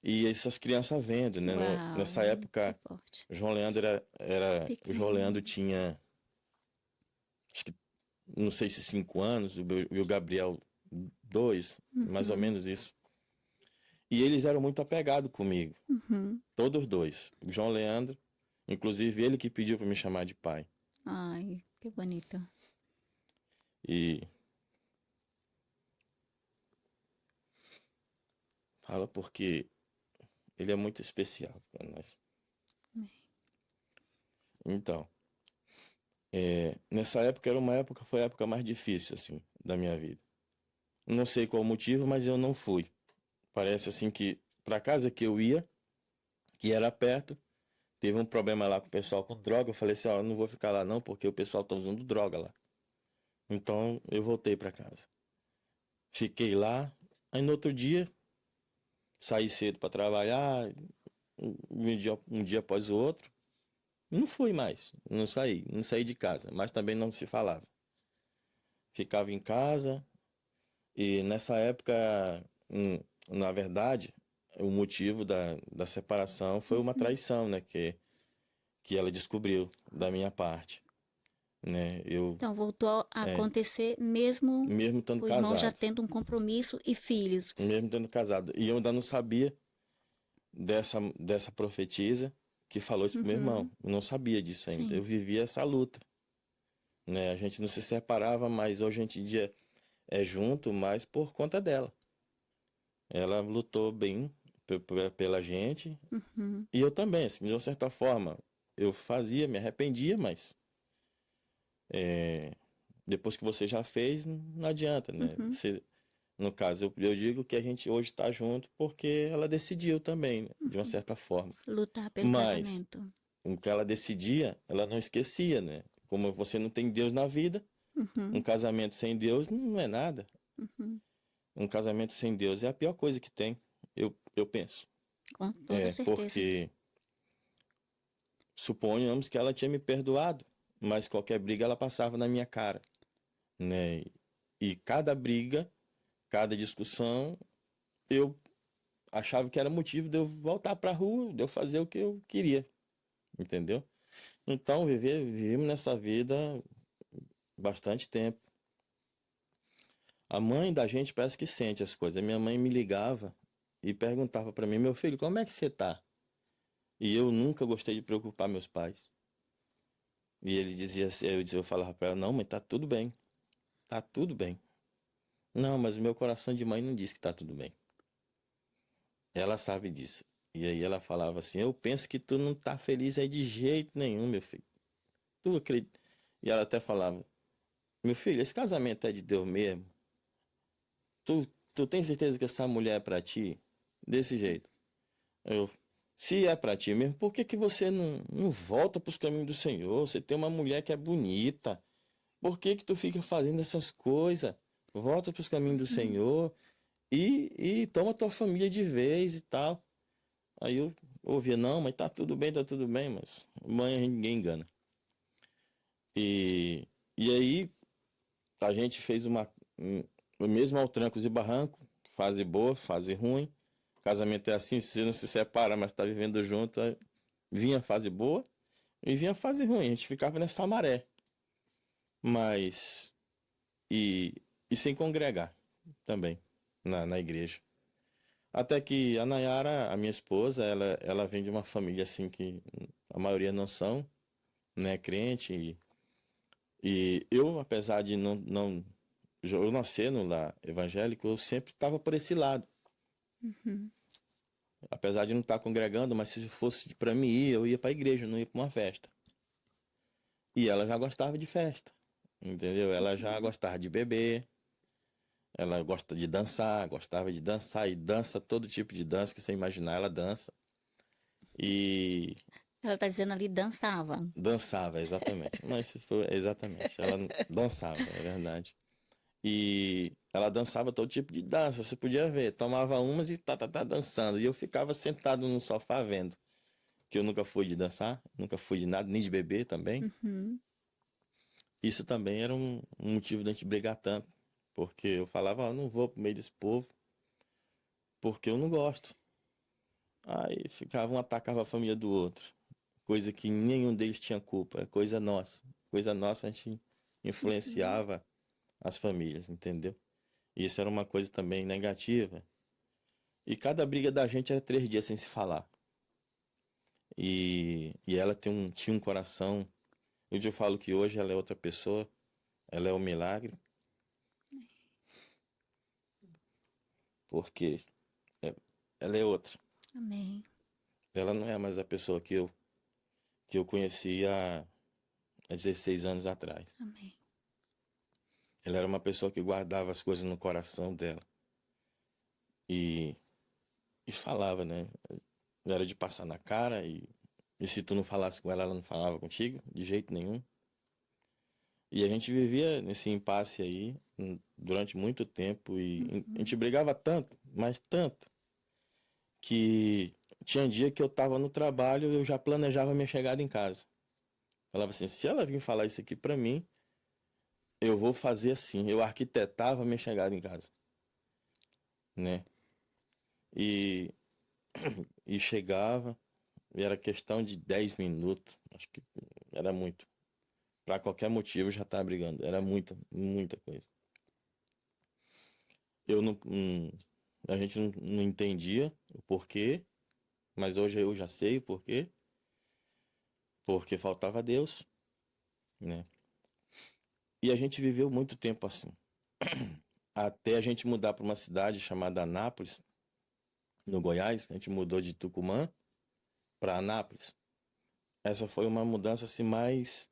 E essas crianças vendo, né? Uau, Nessa que época, forte. o João Leandro o João Pequeno. Leandro tinha, acho que, não sei se 5 anos, e o Gabriel 2, mais ou Uhum. menos isso. E eles eram muito apegados comigo, Uhum. todos dois. O João Leandro, inclusive ele que pediu para me chamar de pai. Ai, que bonito. E fala porque ele é muito especial para nós. Então, nessa época foi a época mais difícil, assim, da minha vida. Não sei qual o motivo, mas eu não fui. Parece assim que pra casa que eu ia, que era perto, teve um problema lá com o pessoal com droga. Eu falei assim, ó, eu não vou ficar lá não, porque o pessoal tá usando droga lá. Então eu voltei pra casa. Fiquei lá, aí no outro dia, saí cedo pra trabalhar, um dia após o outro. Não fui mais, não saí de casa, mas também não se falava. Ficava em casa e nessa época, na verdade, o motivo da separação foi uma traição, né? Que ela descobriu da minha parte, né? Então, voltou a acontecer mesmo Mesmo estando o irmão já casado, tendo um compromisso e filhos. mesmo estando casado. E eu ainda não sabia dessa profetisa que falou isso pro meu irmão. Uhum. Eu não sabia disso ainda. Eu Sim. vivia essa luta, né? A gente não se separava, mas hoje em dia é junto, mas por conta dela. Ela lutou bem pela gente Uhum. e eu também, assim, de uma certa forma. Eu fazia, me arrependia, mas depois que você já fez, não adianta, né? Uhum. No caso, eu digo que a gente hoje está junto porque ela decidiu também, né? De uma certa forma. Lutar pelo Mas casamento. o que ela decidia, ela não esquecia, né? Como você não tem Deus na vida, um Uhum. casamento sem Deus não é nada. Uhum. Um casamento sem Deus é a pior coisa que tem, eu penso. Com toda certeza. Porque suponhamos que ela tinha me perdoado, mas qualquer briga ela passava na minha cara, né? E cada briga, cada discussão, eu achava que era motivo de eu voltar pra rua, de eu fazer o que eu queria, entendeu? Então, vivemos nessa vida bastante tempo. A mãe da gente parece que sente as coisas. Minha mãe me ligava e perguntava pra mim, meu filho, como é que você tá? E eu nunca gostei de preocupar meus pais. E ele dizia, eu falava pra ela, não, mãe, tá tudo bem. Não, mas o meu coração de mãe não diz que tá tudo bem. Ela sabe disso. E aí ela falava assim, eu penso que tu não tá feliz aí de jeito nenhum, meu filho. Tu acredita? E ela até falava, meu filho, esse casamento é de Deus mesmo? Tu tem certeza que essa mulher é pra ti? Desse jeito. Eu, se é pra ti mesmo, por que que você não volta pros caminhos do Senhor? Você tem uma mulher que é bonita. Por que que tu fica fazendo essas coisas? Volta pros caminhos do Uhum. Senhor e toma tua família de vez e tal. Aí eu ouvia, não, mas tá tudo bem, mas mãe ninguém engana. E aí a gente fez mesmo ao trancos e barranco, fase boa, fase ruim. Casamento é assim, você não se separa, mas tá vivendo junto. Aí vinha a fase boa e vinha a fase ruim. A gente ficava nessa maré. Mas. E, e sem congregar também na igreja. Até que a Nayara, a minha esposa, ela vem de uma família assim que a maioria não são, né, crente. E eu, apesar de eu nascer no lar evangélico, eu sempre estava por esse lado. Uhum. Apesar de não estar congregando, mas se fosse para mim ir, eu ia para a igreja, não ia para uma festa. E ela já gostava de festa, entendeu? Ela já gostava de beber, ela gosta de dançar, gostava de dançar e dança todo tipo de dança que você imaginar, ela dança. E Ela tá dizendo ali, dançava. dançava, exatamente. Mas se for, exatamente, ela dançava, é verdade. E ela dançava todo tipo de dança, você podia ver, tomava umas e tá dançando. E eu ficava sentado no sofá vendo, que eu nunca fui de dançar, nunca fui de nada, nem de beber também. Uhum. Isso também era um motivo da gente brigar tanto, porque eu falava, não vou pro meio desse povo, porque eu não gosto. Aí ficava um atacava a família do outro, coisa que nenhum deles tinha culpa, é coisa nossa. Coisa nossa a gente Uhum. influenciava as famílias, entendeu? E isso era uma coisa também negativa. E cada briga da gente era 3 dias sem se falar. E ela tinha um coração. Eu falo que hoje ela é outra pessoa, ela é um milagre, porque é- ela é outra. Amém. Ela não é mais a pessoa que eu conheci há 16 anos atrás. Amém. Ela era uma pessoa que guardava as coisas no coração dela e, e falava, né? Era de passar na cara e se tu não falasse com ela, ela não falava contigo, de jeito nenhum. E a gente vivia nesse impasse aí durante muito tempo e a gente Uhum. brigava tanto, mas tanto, que tinha dia que eu tava no trabalho e eu já planejava minha chegada em casa. Falava assim, se ela vir falar isso aqui pra mim, eu vou fazer assim. Eu arquitetava minha chegada em casa, né? E, e chegava, e era questão de 10 minutos, acho que era muito. Pra qualquer motivo já tava brigando, era muita, muita coisa. Eu a gente não entendia o porquê, mas hoje eu já sei o porquê, porque faltava Deus, né? E a gente viveu muito tempo assim, até a gente mudar para uma cidade chamada Anápolis, no Goiás, a gente mudou de Tucumã para Anápolis. Essa foi uma mudança assim mais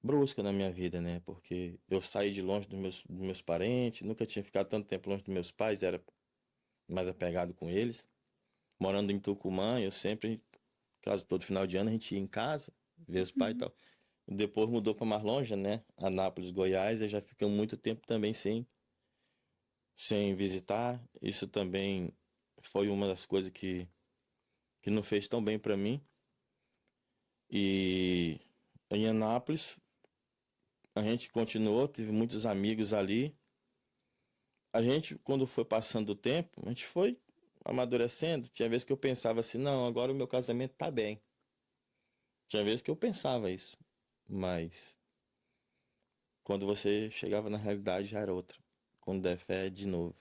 brusca na minha vida, né? Porque eu saí de longe dos meus parentes, nunca tinha ficado tanto tempo longe dos meus pais, era mais apegado com eles. Morando em Tucumã, eu sempre, quase todo final de ano, a gente ia em casa, ver os pais e Uhum. tal. Depois mudou para mais longe, né? Anápolis, Goiás, e já ficamos muito tempo também sem visitar. Isso também foi uma das coisas que não fez tão bem para mim. E em Anápolis, a gente continuou, tive muitos amigos ali. A gente, quando foi passando o tempo, a gente foi amadurecendo. Tinha vezes que eu pensava assim, não, agora o meu casamento tá bem. Tinha vezes que eu pensava isso. Mas quando você chegava na realidade já era outra. Quando der fé é de novo.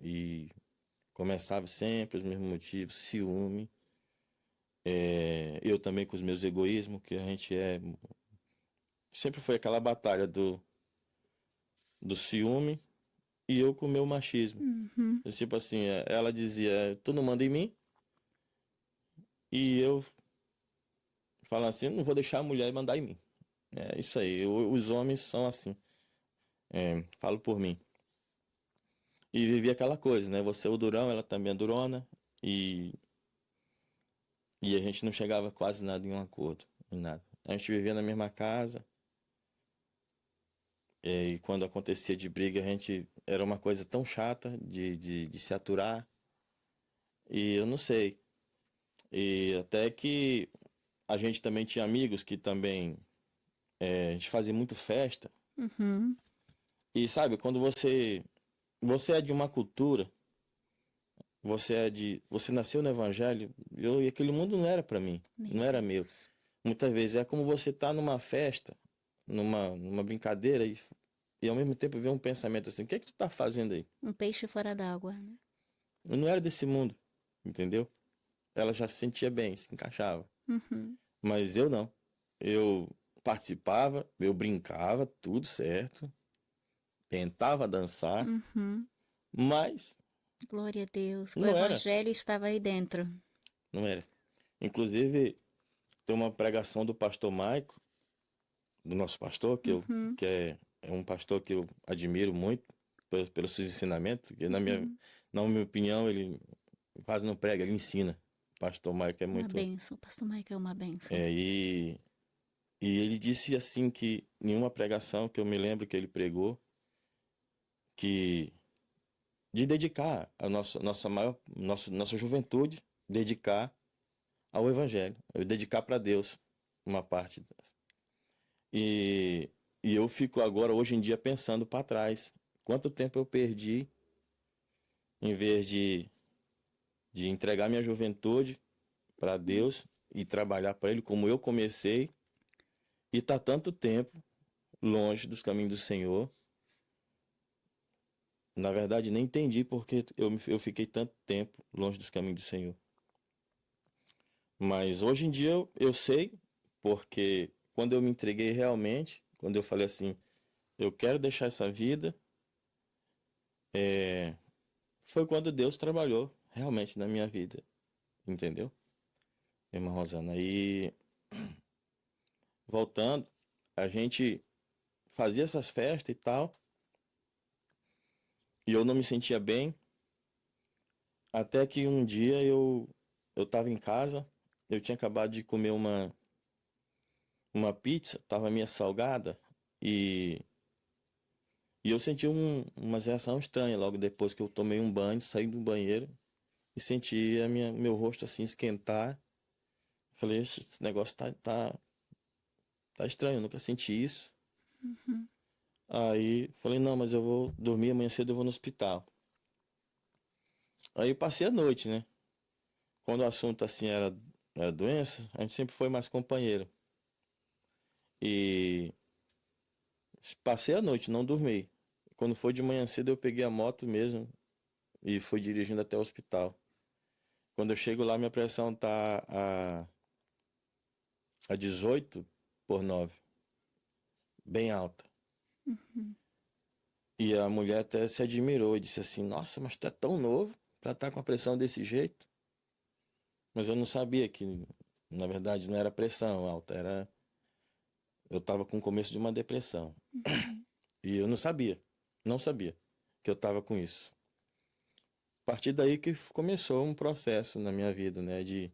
E começava sempre os mesmos motivos, ciúme. Eu também com os meus egoísmos, que a gente é. Sempre foi aquela batalha do ciúme e eu com o meu machismo. Uhum. Tipo assim, ela dizia, tu não manda em mim, e eu falava assim, não vou deixar a mulher mandar em mim. É isso aí. Os homens são assim. Falo por mim. E vivi aquela coisa, né? Você é o durão, ela também é durona. E, e a gente não chegava quase nada em um acordo, em nada. A gente vivia na mesma casa. E quando acontecia de briga, a gente era uma coisa tão chata de se aturar. E eu não sei. E até que a gente também tinha amigos que também a gente fazia muito festa. Uhum. E sabe, quando você é de uma cultura, você nasceu no evangelho, e aquele mundo não era para mim, Meu não era meu. Deus. Muitas vezes é como você tá numa festa, numa brincadeira e ao mesmo tempo vem um pensamento assim, o que é que tu tá fazendo aí? Um peixe fora d'água, né? Eu não era desse mundo, entendeu? Ela já se sentia bem, se encaixava. Uhum. Mas eu não. Eu participava, eu brincava, tudo certo, tentava dançar, Uhum. mas Glória a Deus. O não era, evangelho estava aí dentro. não era. Inclusive, tem uma pregação do pastor Maico, do nosso pastor, Uhum. que é um pastor que eu admiro muito pelos seus ensinamentos, que Uhum. na minha opinião, ele quase não prega, ele ensina. O pastor Maico é Uma muito. bênção. Pastor Michael é uma bênção. É, e ele disse assim que em uma pregação que eu me lembro que ele pregou, que de dedicar a nossa juventude, dedicar ao Evangelho, eu dedicar para Deus uma parte. E, e eu fico agora, hoje em dia, pensando para trás. Quanto tempo eu perdi em vez de entregar minha juventude para Deus e trabalhar para Ele como eu comecei. E tá tanto tempo longe dos caminhos do Senhor. Na verdade, nem entendi porque eu fiquei tanto tempo longe dos caminhos do Senhor. Mas hoje em dia eu sei, porque quando eu me entreguei realmente, quando eu falei assim, eu quero deixar essa vida, foi quando Deus trabalhou realmente na minha vida, entendeu? Irmã Rosana. E voltando, a gente fazia essas festas e tal, e eu não me sentia bem, até que um dia eu tava em casa, eu tinha acabado de comer uma pizza, tava minha salgada, e, e eu senti uma reação estranha logo depois que eu tomei um banho, saí do banheiro e senti meu rosto assim esquentar. Falei, esse negócio tá estranho, eu nunca senti isso. Uhum. Aí falei, não, mas eu vou dormir, amanhã cedo eu vou no hospital. Aí eu passei a noite, né? Quando o assunto assim era doença, a gente sempre foi mais companheiro. E passei a noite, não dormi. Quando foi de manhã cedo, eu peguei a moto mesmo e fui dirigindo até o hospital. Quando eu chego lá, minha pressão tá a 18/9, bem alta. Uhum. E a mulher até se admirou e disse assim: Nossa, mas tu é tão novo pra estar com a pressão desse jeito. Mas eu não sabia que, na verdade, não era pressão alta, eu tava com o começo de uma depressão. Uhum. E eu não sabia que eu tava com isso. A partir daí que começou um processo na minha vida, né, de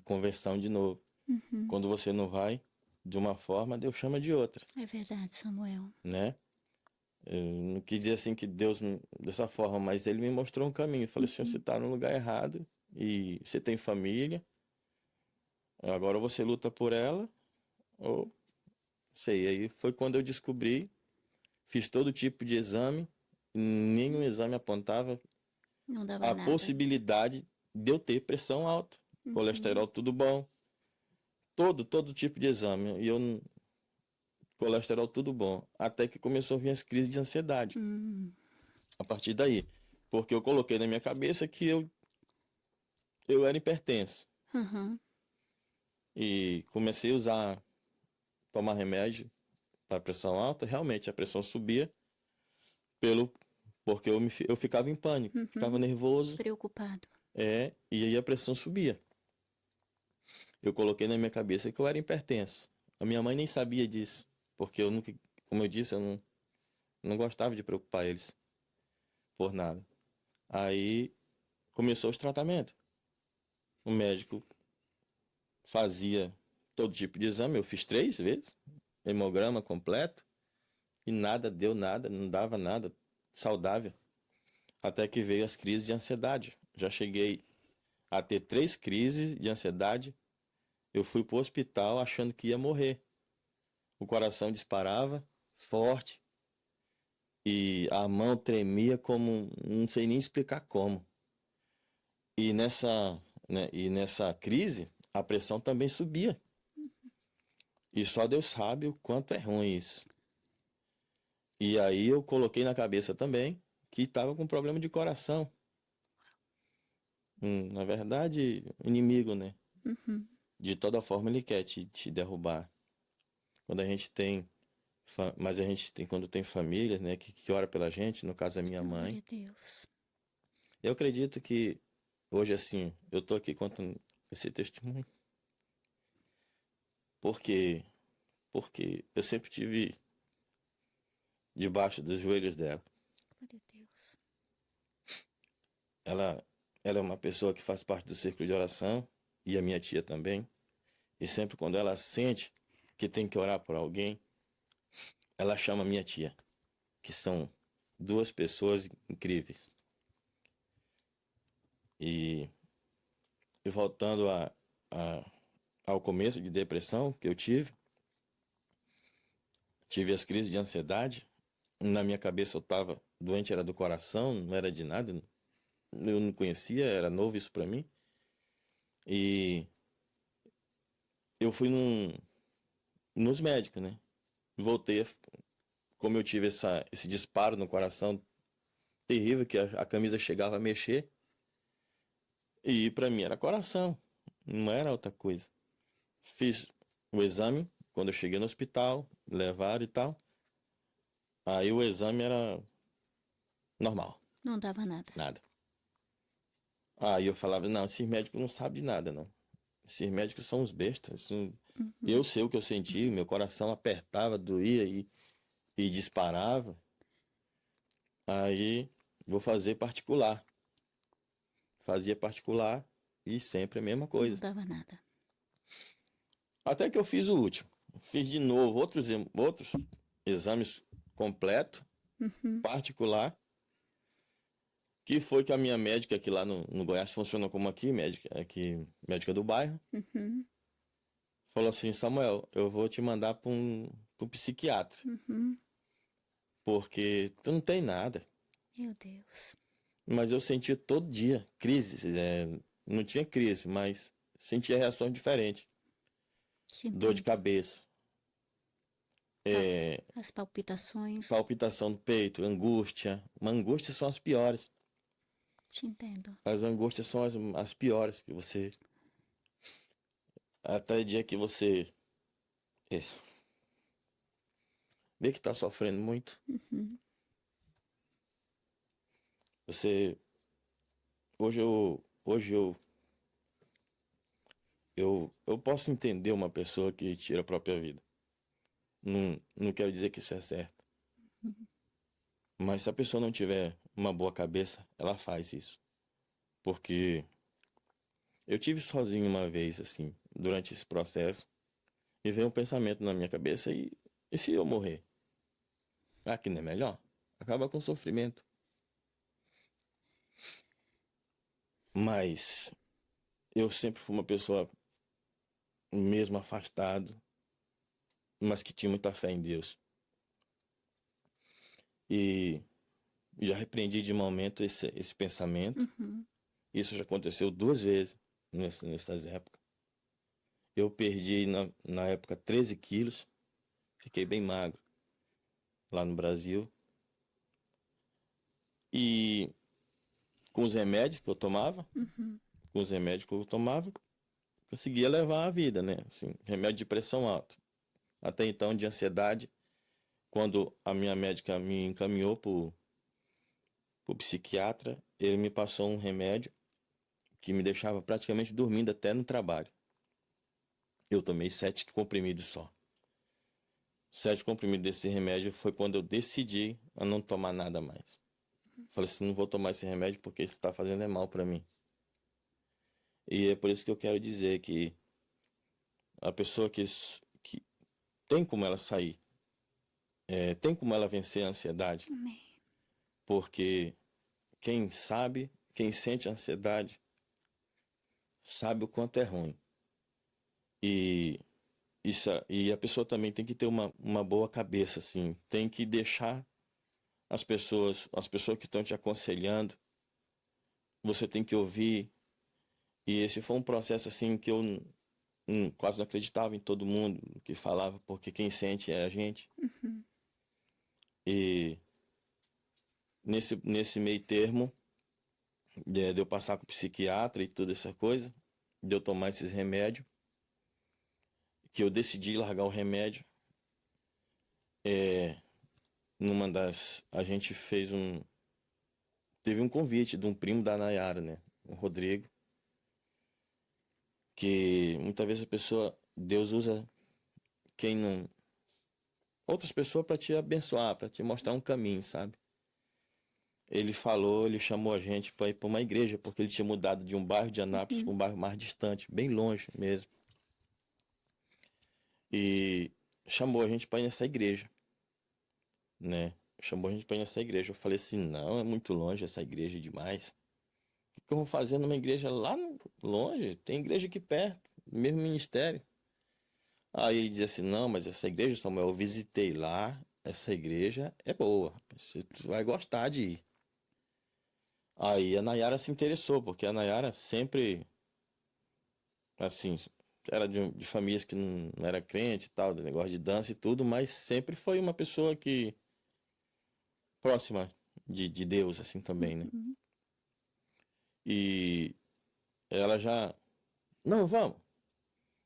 conversão de novo. Uhum. Quando você não vai de uma forma, Deus chama de outra, É verdade, Samuel. né? Eu não quis dizer assim que Deus dessa forma, mas ele me mostrou um caminho. Eu falei assim, você Uhum. tá no lugar errado e você tem família, agora você luta por ela, ou sei. Aí foi quando eu descobri, fiz todo tipo de exame, nenhum exame apontava Não dava a nada. possibilidade de eu ter pressão alta, Uhum. colesterol tudo bom, todo tipo de exame, e colesterol tudo bom, até que começou a vir as crises de ansiedade. Hum. A partir daí, porque eu coloquei na minha cabeça que eu era hipertenso Uhum. e comecei a tomar remédio para pressão alta, realmente a pressão subia pelo porque eu ficava em pânico, ficava Uhum. nervoso, Preocupado. e aí a pressão subia. Eu coloquei na minha cabeça que eu era hipertenso. A minha mãe nem sabia disso, porque eu nunca, como eu disse, eu não gostava de preocupar eles por nada. Aí começou os tratamentos. O médico fazia todo tipo de exame, eu fiz 3 vezes, hemograma completo, e nada deu nada, não dava nada, saudável. Até que veio as crises de ansiedade. Já cheguei a ter 3 crises de ansiedade. Eu fui pro hospital achando que ia morrer. O coração disparava forte e a mão tremia como, não sei nem explicar como. E nessa crise, a pressão também subia. E só Deus sabe o quanto é ruim isso. E aí eu coloquei na cabeça também que estava com problema de coração. Na verdade, inimigo, né? Uhum. De toda forma ele quer te derrubar. Quando a gente tem, mas a gente tem quando tem família, né, que ora pela gente, no caso a minha Glória mãe. a Deus. Eu acredito que hoje assim, eu tô aqui contando esse testemunho porque eu sempre tive debaixo dos joelhos dela. Glória a Deus. Ela ela é uma pessoa que faz parte do círculo de oração e a minha tia também. E sempre quando ela sente que tem que orar por alguém, ela chama minha tia, que são 2 pessoas incríveis. E, e voltando a, ao começo de depressão que eu tive as crises de ansiedade. Na minha cabeça eu estava doente, era do coração, não era de nada. Eu não conhecia, era novo isso para mim. E eu fui nos médicos, né? Voltei, como eu tive esse disparo no coração terrível, que a camisa chegava a mexer. E para mim era coração, não era outra coisa. Fiz o exame, quando eu cheguei no hospital, levaram e tal. Aí o exame era normal, Não dava nada. nada. Aí eu falava, não, esses médicos não sabem de nada, não. Esses médicos são uns bestas. Eu sei o que eu senti, meu coração apertava, doía e disparava. Aí vou fazer particular. Fazia particular e sempre a mesma Não coisa. dava nada. Até que eu fiz o último. Fiz de novo outros exames completo, Uhum. particular, que foi que a minha médica aqui lá no Goiás funciona como aqui, médica do bairro, Uhum. falou assim, Samuel, eu vou te mandar para um psiquiatra, Uhum. porque tu não tem nada. Meu Deus. Mas eu sentia todo dia crises, não tinha crise, mas sentia reações diferentes. Te Dor de entendo. cabeça, é, As palpitações. palpitação no peito, angústia. Uma angústia são as piores. Te entendo. As angústias são as piores que você. Até o dia que você é, vê que tá sofrendo muito. Uhum. Você. Hoje eu posso entender uma pessoa que tira a própria vida. Não quero dizer que isso é certo. Mas se a pessoa não tiver uma boa cabeça, ela faz isso. Porque eu tive sozinho uma vez, assim, durante esse processo, e veio um pensamento na minha cabeça e se eu morrer? Ah, que não é melhor? Acaba com o sofrimento. Mas eu sempre fui uma pessoa mesmo afastado, mas que tinha muita fé em Deus. E já repreendi de momento esse pensamento. Uhum. Isso já aconteceu 2 vezes nessas épocas. Eu perdi na época 13 quilos, fiquei bem magro lá no Brasil. E com os remédios que eu tomava, Uhum. com os remédios que eu tomava, conseguia levar a vida, né? Assim, remédio de pressão alta. Até então, de ansiedade, quando a minha médica me encaminhou pro psiquiatra, ele me passou um remédio que me deixava praticamente dormindo até no trabalho. Eu tomei 7 comprimidos só. 7 comprimidos desse remédio foi quando eu decidi a não tomar nada mais. Falei assim, não vou tomar esse remédio porque isso está fazendo mal para mim. E é por isso que eu quero dizer que a pessoa que tem como ela sair, tem como ela vencer a ansiedade, Amém. porque quem sabe, quem sente ansiedade, sabe o quanto é ruim. E, e a pessoa também tem que ter uma boa cabeça, assim, tem que deixar as pessoas que estão te aconselhando, você tem que ouvir. E esse foi um processo assim que eu quase não acreditava em todo mundo que falava, porque quem sente é a gente. E nesse meio termo, de eu passar com o psiquiatra e toda essa coisa, de eu tomar esses remédios, que eu decidi largar o remédio, numa das. A gente fez um. Teve um convite de um primo da Nayara, né? O Rodrigo. Que muitas vezes a pessoa. Deus usa quem não. Outras pessoas para te abençoar, para te mostrar um caminho, sabe? Ele falou, ele chamou a gente para ir para uma igreja, porque ele tinha mudado de um bairro de Anápolis para um bairro mais distante, bem longe mesmo. E chamou a gente para ir nessa igreja, né? Chamou a gente para ir nessa igreja. Eu falei assim: não, é muito longe essa igreja demais. O que eu vou fazer numa igreja lá longe? Tem igreja aqui perto, mesmo ministério. Aí ele dizia assim: não, mas essa igreja, Samuel, eu visitei lá, essa igreja é boa, você vai gostar de ir. Aí a Nayara se interessou, porque a Nayara sempre, assim, era de famílias que não era crente e tal, do negócio de dança e tudo, mas sempre foi uma pessoa que próxima de Deus, assim, também, né? E ela já, não, vamos,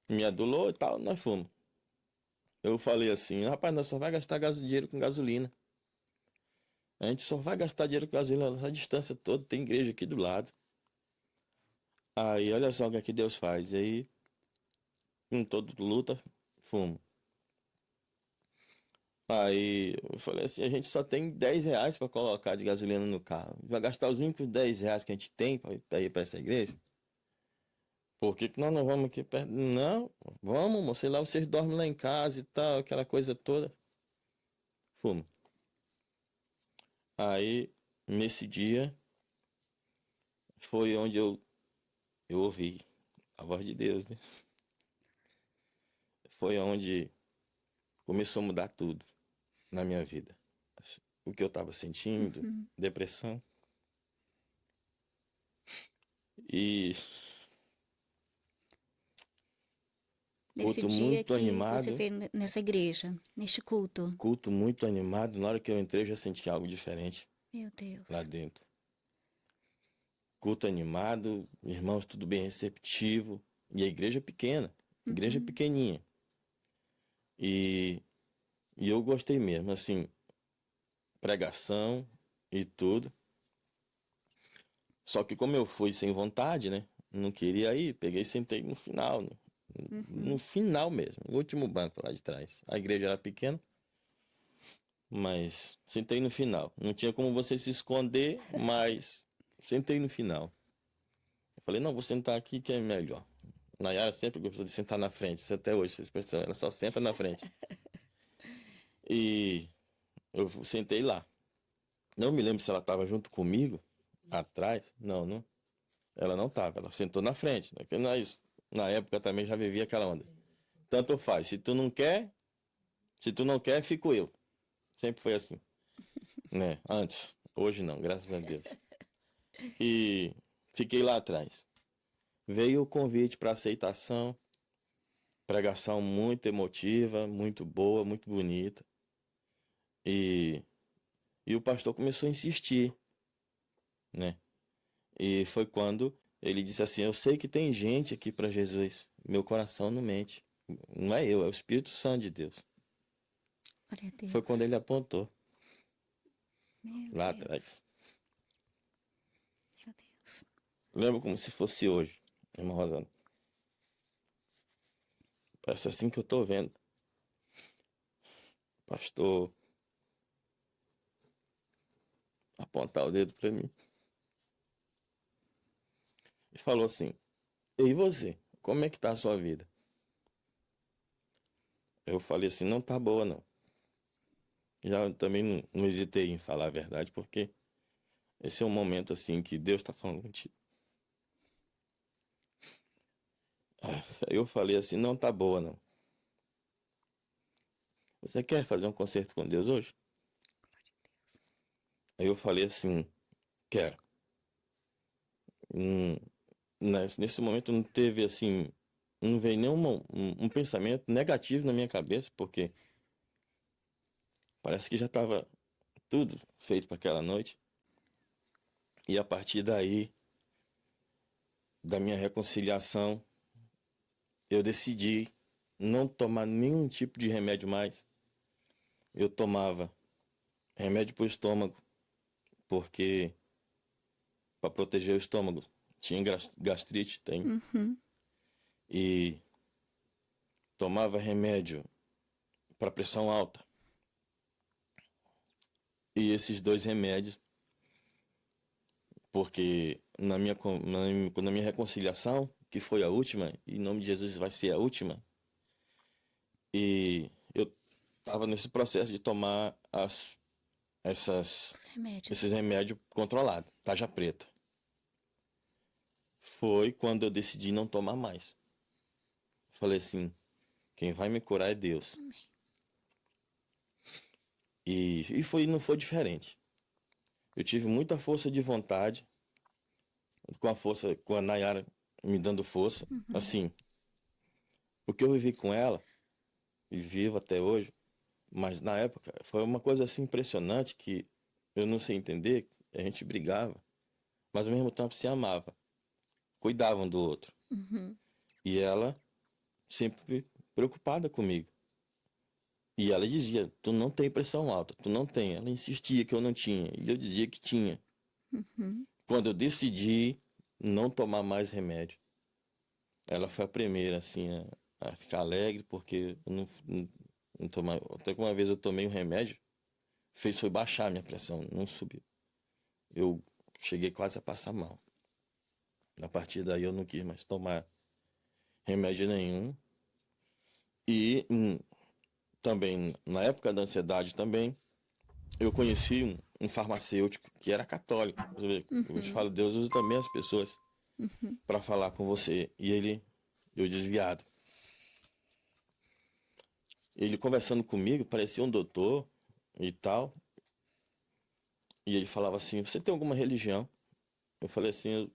me adulou e tal, nós fomos. Eu falei assim: rapaz, nós só vai gastar dinheiro com gasolina. A gente só vai gastar dinheiro com gasolina nessa distância toda, tem igreja aqui do lado. Aí, olha só o que é que Deus faz. Aí, com todo luta, fumo. Aí, eu falei assim, a gente só tem 10 reais para colocar de gasolina no carro. Vai gastar os únicos 10 reais que a gente tem para ir para essa igreja? Por que que nós não vamos aqui perto? Não, vamos, moço, sei lá, vocês dormem lá em casa e tal, aquela coisa toda. Fumo. Aí, nesse dia, foi onde eu ouvi a voz de Deus, né? Foi onde começou a mudar tudo na minha vida. O que eu estava sentindo, depressão. E Nesse culto dia muito que você animado. fez nessa igreja, neste culto. Culto muito animado. Na hora que eu entrei, eu já senti algo diferente Meu lá Deus. dentro. Culto animado, irmãos tudo bem receptivo. E a igreja pequena, igreja pequenininha. E, e eu gostei mesmo, assim, pregação e tudo. Só que como eu fui sem vontade, né? Não queria ir, peguei e sentei no final, né? No final mesmo, no último banco lá de trás. A igreja era pequena, mas sentei no final. Não tinha como você se esconder, mas sentei no final. Eu falei, não, vou sentar aqui que é melhor. Nayara sempre gostou de sentar na frente, isso até hoje, essa expressão, ela só senta na frente. E eu sentei lá. Não me lembro se ela estava junto comigo, atrás. Não, não. Ela não estava, ela sentou na frente. Né? Porque nós, na época, também já vivia aquela onda. Tanto faz, se tu não quer, fico eu. Sempre foi assim, né? Antes, hoje não, graças a Deus. E fiquei lá atrás. Veio o convite para aceitação, pregação muito emotiva, muito boa, muito bonita. E, e o pastor começou a insistir, né? E foi quando ele disse assim: eu sei que tem gente aqui para Jesus, meu coração não mente. Não é eu, é o Espírito Santo de Deus. Glória a Foi quando Deus. ele apontou Meu lá Deus. atrás. Meu Deus. Lembro como se fosse hoje, irmã Rosana. Parece assim que eu tô vendo. pastor apontar o dedo para mim e falou assim: "E você, como é que tá a sua vida?" Eu falei assim: "Não tá boa, não." Já também não hesitei em falar a verdade, porque esse é um momento assim que Deus tá falando contigo. Aí eu falei assim: "Não tá boa, não." "Você quer fazer um concerto com Deus hoje?" Aí eu falei assim: "Quero." Hum, nesse momento não teve assim, não veio nenhum um pensamento negativo na minha cabeça, porque parece que já estava tudo feito para aquela noite. E a partir daí, da minha reconciliação, eu decidi não tomar nenhum tipo de remédio mais. Eu tomava remédio para o estômago, porque para proteger o estômago. Tinha gastrite, tem. Uhum. E tomava remédio para pressão alta. E esses dois remédios, porque na minha reconciliação, que foi a última, e em nome de Jesus vai ser a última, e eu estava nesse processo de tomar Os remédios. esses remédios controlados, tarja preta. Foi quando eu decidi não tomar mais. Falei assim: quem vai me curar é Deus. Amém. Não foi diferente. Eu tive muita força de vontade, com a Nayara me dando força. Uhum. Assim, o que eu vivi com ela, e vivo até hoje, mas na época foi uma coisa assim impressionante que eu não sei entender. A gente brigava, mas ao mesmo tempo se amava, cuidavam do outro. Uhum. E ela sempre preocupada comigo. E ela dizia: tu não tem pressão alta, tu não tem. Ela insistia que eu não tinha, e eu dizia que tinha. Uhum. Quando eu decidi não tomar mais remédio, ela foi a primeira assim a ficar alegre, porque eu não tomava. Até que uma vez eu tomei um remédio, foi baixar a minha pressão, não subiu. Eu cheguei quase a passar mal. A partir daí eu não quis mais tomar remédio nenhum. E também, na época da ansiedade também, eu conheci um farmacêutico que era católico. Eu te Uhum. falo, Deus usa também as pessoas Uhum. para falar com você. Eu desviado. Ele conversando comigo, parecia um doutor e tal. E ele falava assim: você tem alguma religião? Eu falei assim: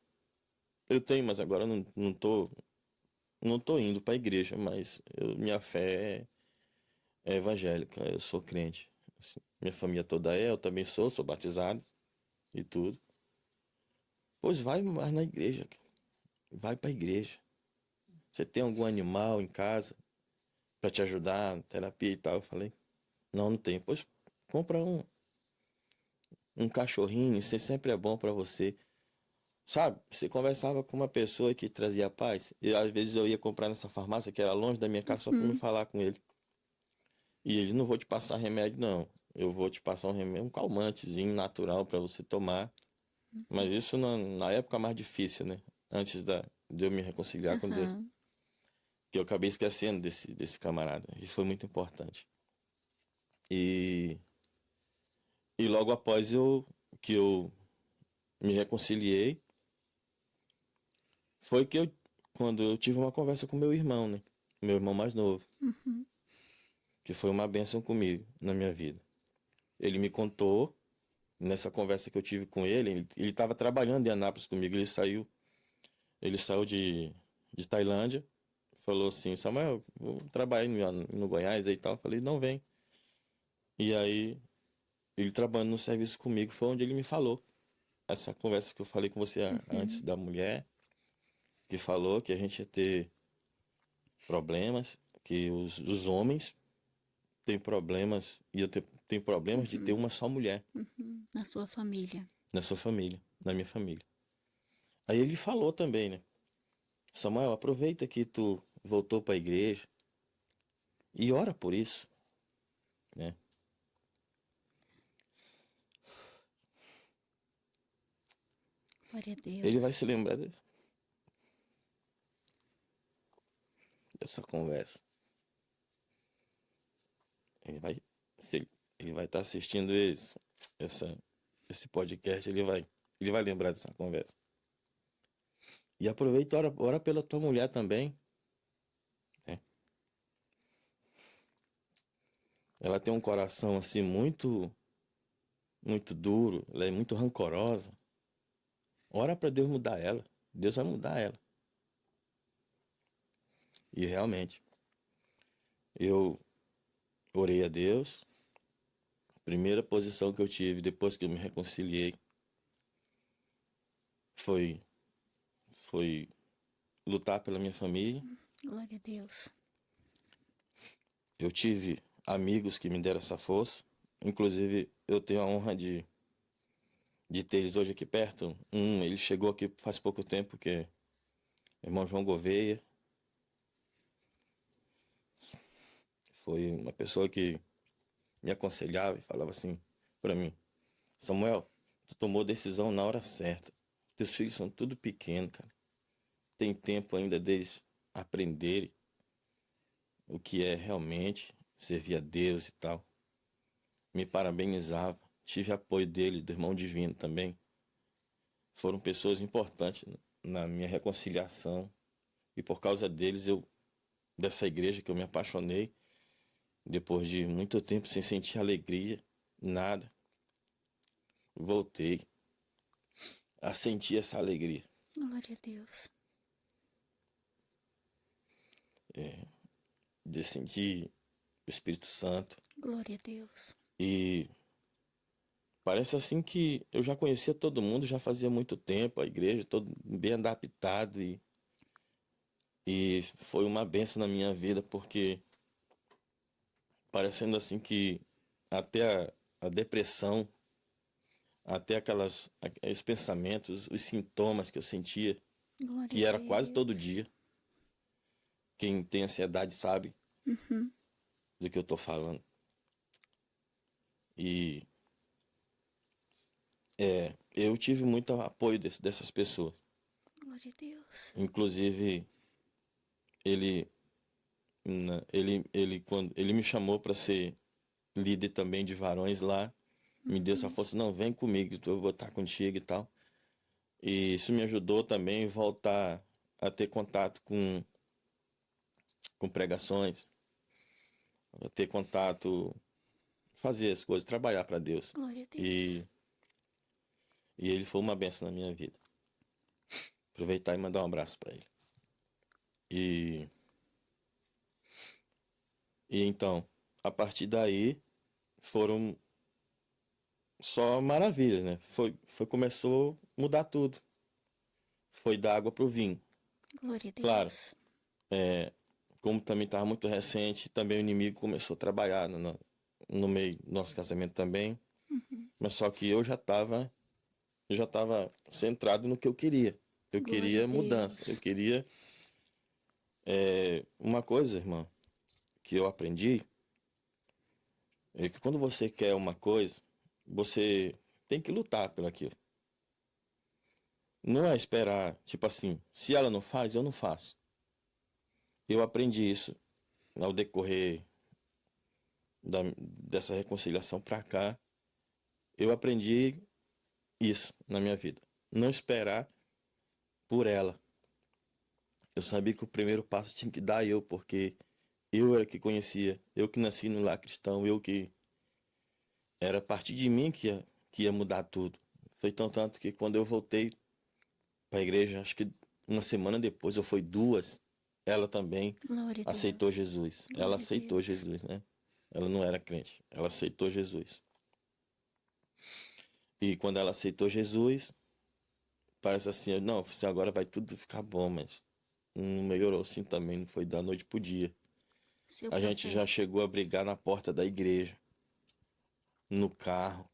eu tenho, mas agora eu não tô indo para a igreja, mas minha fé é evangélica, eu sou crente. Assim, minha família toda eu também sou batizado e tudo. Pois vai mais na igreja, cara. Vai pra igreja. Você tem algum animal em casa pra te ajudar, terapia e tal? Eu falei: não, não tem. Pois compra um cachorrinho, isso sempre é bom pra você. Sabe, você conversava com uma pessoa que trazia paz. E às vezes eu ia comprar nessa farmácia que era longe da minha casa só pra me Uhum. falar com ele. E ele: não vou te passar remédio, não. Eu vou te passar um remédio, um calmantezinho natural pra você tomar. Mas isso na época mais difícil, né? De eu me reconciliar com Deus. Aham. Que eu acabei esquecendo desse camarada. E foi muito importante. E, e logo após que eu me reconciliei, foi quando eu tive uma conversa com meu irmão, né? Meu irmão mais novo, Uhum. que foi uma bênção comigo na minha vida. Ele me contou, nessa conversa que eu tive com ele estava trabalhando em Anápolis comigo, ele saiu de Tailândia, falou assim: Samuel, vou trabalhar no Goiás aí e tal. Eu falei: não, vem. E aí, ele trabalhando no serviço comigo, foi onde ele me falou. Essa conversa que eu falei com você antes Uhum. da mulher, que falou que a gente ia ter problemas, que os homens têm problemas, tem problemas de ter Uhum. uma só mulher Uhum. Na sua família. na sua família, na minha família. Aí ele falou também, né? Samuel, aproveita que tu voltou para a igreja e ora por isso, né? Glória a Ele vai Deus. se lembrar dessa conversa. Ele vai, se ele vai estar assistindo essa, esse podcast, ele vai lembrar dessa conversa. E aproveita e ora pela tua mulher também, né? Ela tem um coração assim muito duro, ela é muito rancorosa. Ora para Deus mudar ela. Deus vai mudar ela. E realmente, eu orei a Deus. A primeira posição que eu tive depois que eu me reconciliei foi foi lutar pela minha família. Glória a Deus. Eu tive amigos que me deram essa força. Inclusive, eu tenho a honra de ter eles hoje aqui perto. Ele chegou aqui faz pouco tempo, que é o irmão João Gouveia. Foi uma pessoa que me aconselhava e falava assim para mim: Samuel, tu tomou decisão na hora certa. Teus filhos são tudo pequenos, cara. Tem tempo ainda deles aprenderem o que é realmente servir a Deus e tal. Me parabenizava. Tive apoio dele, do irmão Divino também. Foram pessoas importantes na minha reconciliação. E por causa deles, dessa igreja que eu me apaixonei, depois de muito tempo sem sentir alegria, nada, voltei a sentir essa alegria. Glória a Deus. De sentir o Espírito Santo. Glória a Deus. E parece assim que eu já conhecia todo mundo, já fazia muito tempo, a igreja, todo bem adaptado. E foi uma benção na minha vida, porque parecendo assim que até a depressão, até aqueles pensamentos, os sintomas que eu sentia, Glória que a era quase todo Deus. dia. Quem tem ansiedade sabe do que eu tô falando. E eu tive muito apoio dessas pessoas. Glória a Deus. Inclusive, ele, quando ele me chamou para ser líder também de varões lá, me deu essa força, não, vem comigo, eu vou estar contigo e tal. E isso me ajudou também a voltar a ter contato com pregações, a ter contato, fazer as coisas, trabalhar para Deus. Glória a Deus. E, e ele foi uma benção na minha vida. Aproveitar e mandar um abraço para ele. E, e então, a partir daí, foram só maravilhas, né? Começou a mudar tudo. Foi da água pro vinho. Glória a Claro, Deus. como também estava muito recente, também o inimigo começou a trabalhar no meio do nosso casamento também. Mas só que eu já tava centrado no que eu queria. Eu Glória a queria mudança. Eu Deus. queria uma coisa, irmão, que eu aprendi é que quando você quer uma coisa, você tem que lutar por aquilo. Não é esperar, tipo assim, se ela não faz, eu não faço. Eu aprendi isso ao decorrer dessa reconciliação pra cá. Eu aprendi isso na minha vida. Não esperar por ela. Eu sabia que o primeiro passo tinha que dar eu, porque eu era que conhecia, eu que nasci no lar cristão, eu que era a partir de mim que ia mudar tudo. Foi tão tanto que quando eu voltei para a igreja, acho que uma semana depois, ou foi duas, ela também Glória a aceitou Deus. Jesus. Ela Glória a aceitou Deus. Jesus, né? Ela não era crente, ela aceitou Jesus. E quando ela aceitou Jesus, parece assim, não, agora vai tudo ficar bom, mas não melhorou assim também, não foi da noite pro dia. Seu A gente já processo. chegou a brigar na porta da igreja, no carro.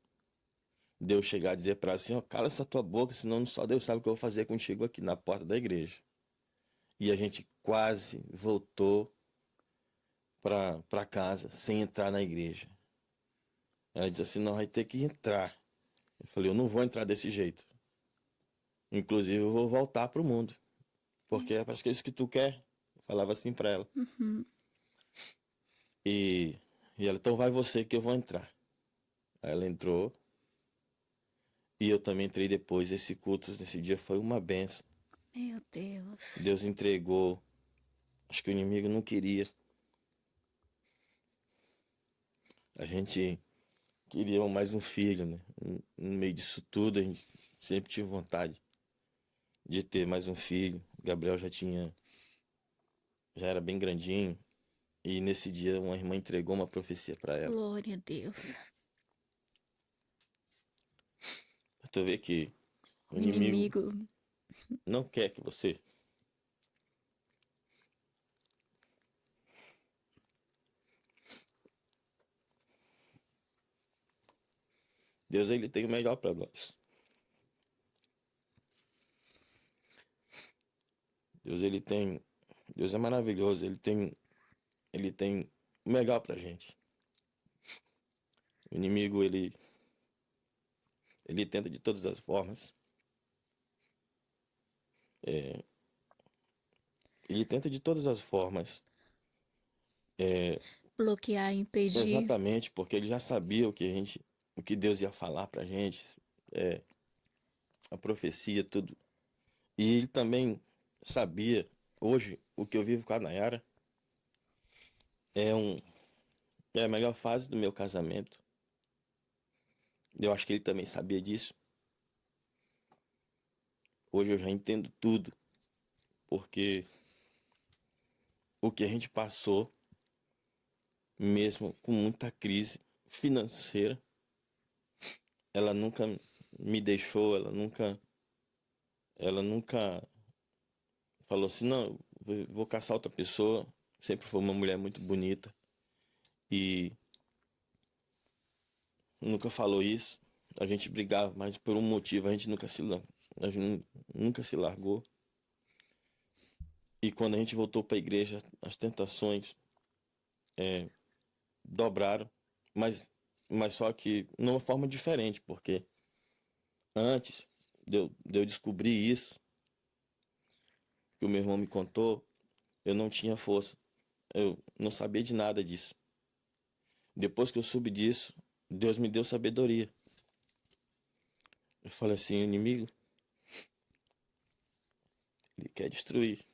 Deus chegar a dizer para ela assim, ó, cala essa tua boca, senão só Deus sabe o que eu vou fazer contigo aqui na porta da igreja. E a gente quase voltou para casa sem entrar na igreja. Ela disse assim, não, vai ter que entrar. Eu falei, eu não vou entrar desse jeito. Inclusive, eu vou voltar pro mundo. Porque é parece que é isso que tu quer. Eu falava assim pra ela. Uhum. E, e ela, então vai você que eu vou entrar. Aí ela entrou. E eu também entrei depois. Esse culto nesse dia foi uma benção. Meu Deus. Deus entregou. Acho que o inimigo não queria. A gente queria mais um filho, né? No meio disso tudo, a gente sempre tive vontade de ter mais um filho. O Gabriel já era bem grandinho. E nesse dia uma irmã entregou uma profecia pra ela. Glória a Deus. Tu vê que o O inimigo inimigo. não quer que você. Deus, ele tem o melhor pra nós. Deus, ele tem. Deus é maravilhoso. Ele tem o melhor pra gente. O inimigo, ele tenta de todas as formas. É, ele tenta de todas as formas. Bloquear, impedir. Exatamente, porque ele já sabia o que Deus ia falar pra gente, a profecia, tudo. E ele também sabia, hoje, o que eu vivo com a Nayara é é a melhor fase do meu casamento. Eu acho que ele também sabia disso. Hoje eu já entendo tudo, porque o que a gente passou, mesmo com muita crise financeira, ela nunca me deixou, ela nunca falou assim, não, vou caçar outra pessoa. Sempre foi uma mulher muito bonita e nunca falou isso. A gente brigava, mas por um motivo a gente nunca se largou. E quando a gente voltou para a igreja, as tentações dobraram, mas, mas só que numa forma diferente, porque antes de eu descobrir isso, que o meu irmão me contou, eu não tinha força. Eu não sabia de nada disso. Depois que eu soube disso, Deus me deu sabedoria. Eu falei assim, o inimigo, ele quer destruir,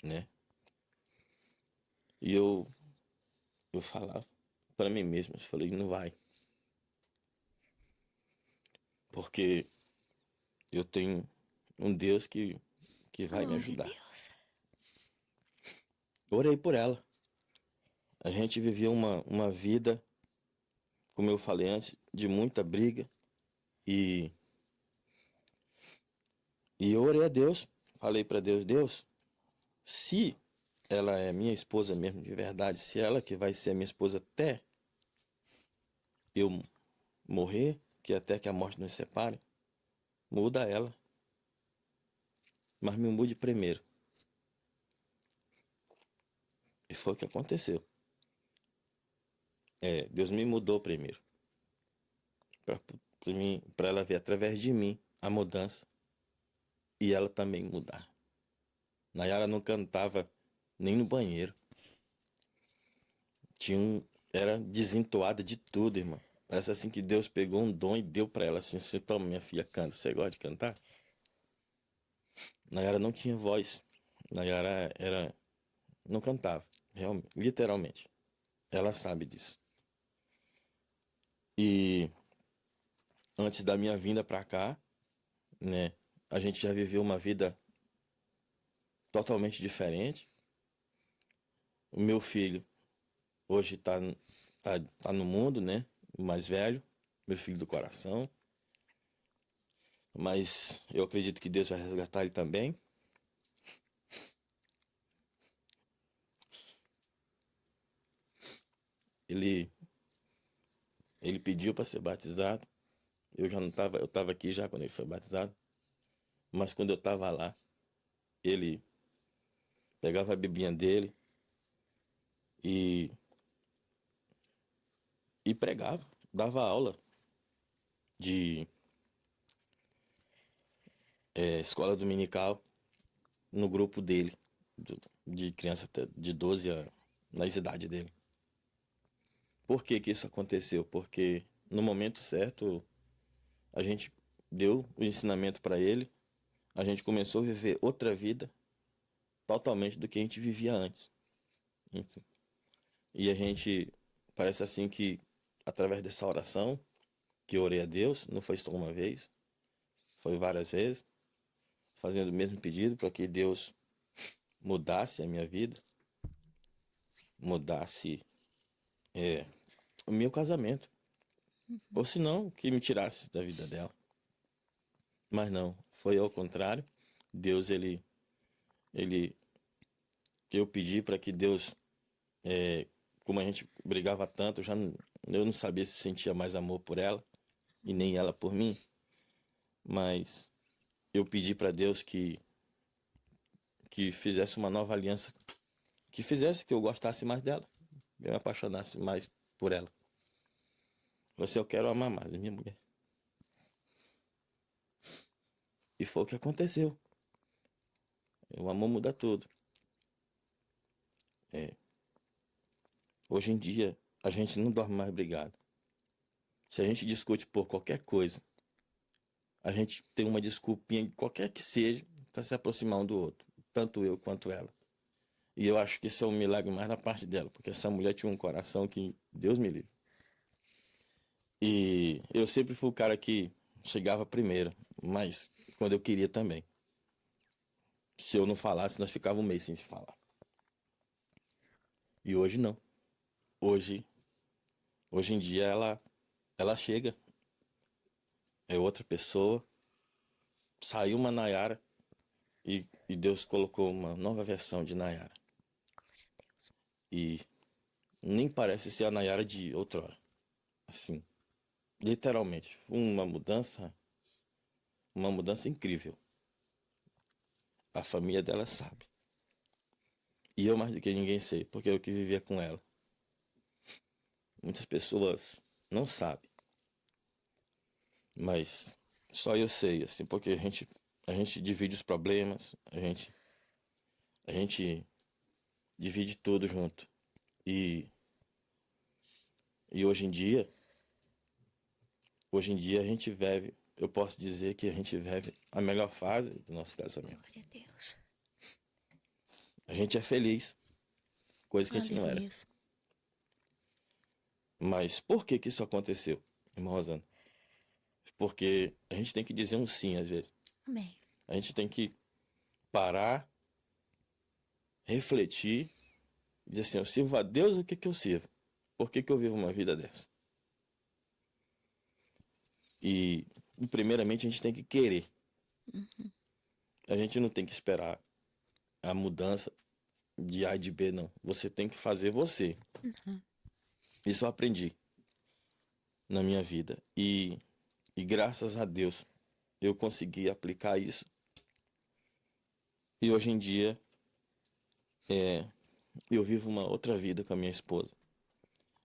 né? E eu falava para mim mesmo, eu falei, não vai. Porque eu tenho um Deus que vai me Glória a ajudar. Deus. Orei por ela. A gente vivia uma vida, como eu falei antes, de muita briga. E, e eu orei a Deus. Falei para Deus, Deus, se ela é minha esposa mesmo de verdade, se ela que vai ser minha esposa até eu morrer, que até que a morte nos separe, muda ela. Mas me mude primeiro. E foi o que aconteceu. Deus me mudou primeiro. Para ela ver através de mim a mudança e ela também mudar. Nayara não cantava nem no banheiro. Era desentoada de tudo, irmão. Parece assim que Deus pegou um dom e deu para ela assim, você toma, minha filha, canta. Você gosta de cantar? Nayara não tinha voz. Nayara não cantava, realmente, literalmente. Ela sabe disso. E antes da minha vinda para cá, né, a gente já viveu uma vida totalmente diferente. O meu filho hoje tá no mundo, né? O mais velho, meu filho do coração. Mas eu acredito que Deus vai resgatar ele também. Ele, ele pediu para ser batizado. Eu já não tava, eu tava aqui já quando ele foi batizado. Mas quando eu tava lá, ele pegava a biblinha dele e, e pregava, dava aula de escola dominical no grupo dele, de criança até de 12 anos, na idade dele. Por que que isso aconteceu? Porque no momento certo a gente deu o ensinamento para ele, a gente começou a viver outra vida totalmente do que a gente vivia antes. Enfim. E a gente, parece assim que através dessa oração que eu orei a Deus, não foi só uma vez, foi várias vezes, fazendo o mesmo pedido para que Deus mudasse a minha vida, mudasse o meu casamento, ou se não, que me tirasse da vida dela. Mas não, foi ao contrário. Deus, ele, eu pedi para que Deus, como a gente brigava tanto, eu não sabia se sentia mais amor por ela e nem ela por mim, mas eu pedi para Deus que fizesse uma nova aliança, que fizesse que eu gostasse mais dela, que eu me apaixonasse mais por ela. Você, eu quero amar mais a minha mulher. E foi o que aconteceu. O amor muda tudo. Hoje em dia, a gente não dorme mais brigado. Se a gente discute por qualquer coisa, a gente tem uma desculpinha, qualquer que seja, para se aproximar um do outro. Tanto eu quanto ela. E eu acho que isso é um milagre mais da parte dela, porque essa mulher tinha um coração que Deus me livre. E eu sempre fui o cara que chegava primeiro, mas quando eu queria também. Se eu não falasse, nós ficávamos um mês sem se falar. E hoje não. Hoje, hoje em dia ela chega, é outra pessoa. Saiu uma Nayara e Deus colocou uma nova versão de Nayara. E nem parece ser a Nayara de outrora. Assim, literalmente, uma mudança incrível. A família dela sabe. E eu mais do que ninguém sei, porque eu que vivia com ela. Muitas pessoas não sabem, mas só eu sei, assim, porque a gente divide os problemas, a gente divide tudo junto. E, e hoje em dia a gente vive, eu posso dizer que a gente vive a melhor fase do nosso casamento. Glória a Deus. A gente é feliz, coisa que a gente não era. Aleluia. Mas por que que isso aconteceu, irmã Rosana? Porque a gente tem que dizer um sim às vezes. Amém. A gente tem que parar, refletir e dizer assim, eu sirvo a Deus, o que que eu sirvo? Por que que eu vivo uma vida dessa? E primeiramente a gente tem que querer. A gente não tem que esperar a mudança de A e de B, não. Você tem que fazer você. Isso eu aprendi na minha vida. E graças a Deus eu consegui aplicar isso. E hoje em dia eu vivo uma outra vida com a minha esposa.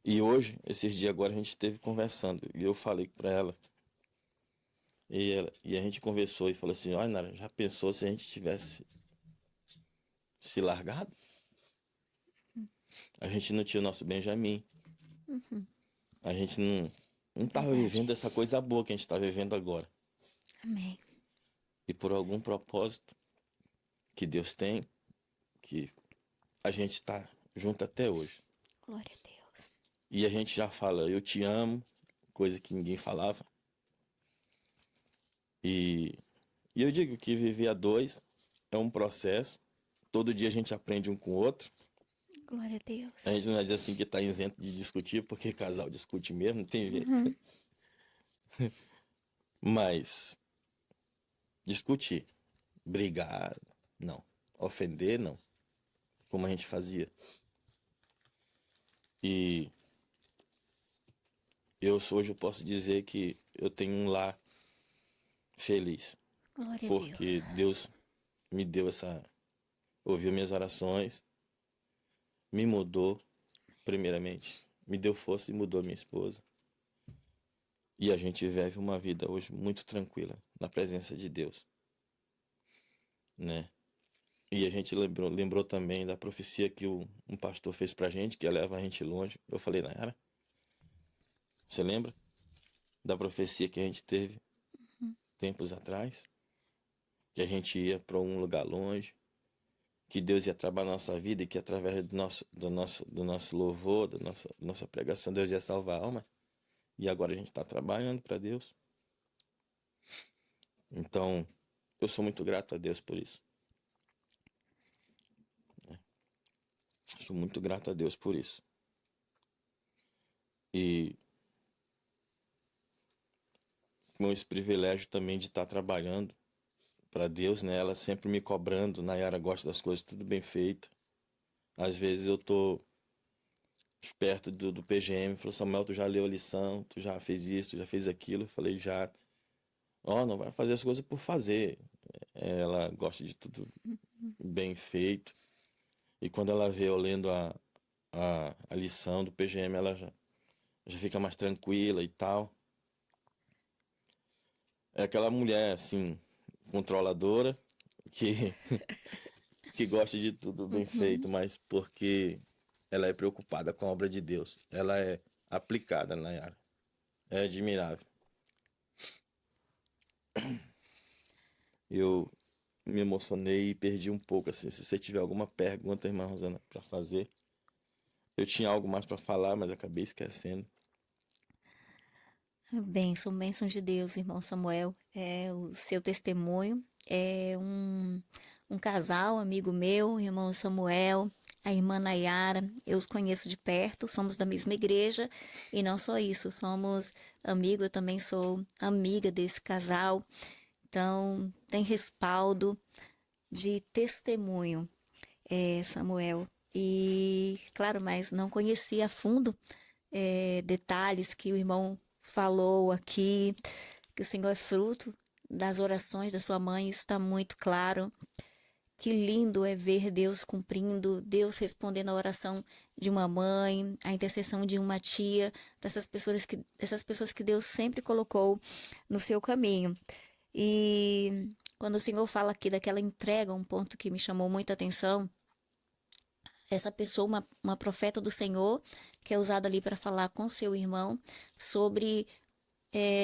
E hoje, esses dias agora, a gente esteve conversando. E eu falei pra ela. E a gente conversou e falou assim, olha, Nara, já pensou se a gente tivesse se largado? A gente não tinha o nosso Benjamin. A gente não tava Verdade. vivendo essa coisa boa que a gente tá vivendo agora. Amém. E por algum propósito que Deus tem, que a gente tá junto até hoje. Glória a Deus. E a gente já fala, eu te amo, coisa que ninguém falava. E, e eu digo que viver a dois é um processo. Todo dia a gente aprende um com o outro. Glória a Deus. A gente não vai dizer assim que tá isento de discutir, porque casal discute mesmo, não tem jeito. Mas discutir, brigar, não. Ofender, não. Como a gente fazia. E hoje eu posso dizer que eu tenho um lar feliz. Glória a Porque Deus. Deus me deu ouviu minhas orações, me mudou, primeiramente. Me deu força e mudou minha esposa. E a gente vive uma vida hoje muito tranquila, na presença de Deus. né? E a gente lembrou também da profecia que um pastor fez pra gente, que ia levar a gente longe. Eu falei, Nayara, você lembra da profecia que a gente teve tempos atrás? Que a gente ia para um lugar longe, que Deus ia trabalhar na nossa vida e que através do nosso louvor, da nossa pregação, Deus ia salvar a alma. E agora a gente está trabalhando para Deus. Então, eu sou muito grato a Deus por isso. Sou muito grato a Deus por isso. E com esse privilégio também de estar trabalhando para Deus, né? Ela sempre me cobrando, Nayara gosta das coisas tudo bem feito. Às vezes eu tô perto do PGM, falou, Samuel, tu já leu a lição, tu já fez isso, tu já fez aquilo. Eu falei, já. Ó, não vai fazer as coisas por fazer. Ela gosta de tudo bem feito. E quando ela vê eu lendo a lição do PGM, ela já fica mais tranquila e tal. É aquela mulher, assim, controladora, que, que gosta de tudo bem feito, mas porque ela é preocupada com a obra de Deus. Ela é aplicada, Nayara. É admirável. Eu me emocionei e perdi um pouco, assim. Se você tiver alguma pergunta, irmã Rosana, para fazer. Eu tinha algo mais para falar, mas acabei esquecendo. Bênção de Deus, irmão Samuel. É o seu testemunho. É um casal, amigo meu, irmão Samuel, a irmã Nayara. Eu os conheço de perto, somos da mesma igreja. E não só isso, somos amigos. Eu também sou amiga desse casal. Então, tem respaldo de testemunho, Samuel. E, claro, mas não conhecia a fundo detalhes que o irmão falou aqui, que o Senhor é fruto das orações da sua mãe, isso está muito claro. Que lindo é ver Deus cumprindo, Deus respondendo a oração de uma mãe, a intercessão de uma tia, dessas pessoas que Deus sempre colocou no seu caminho. E quando o Senhor fala aqui daquela entrega, um ponto que me chamou muita atenção, essa pessoa, uma profeta do Senhor, que é usada ali para falar com seu irmão sobre,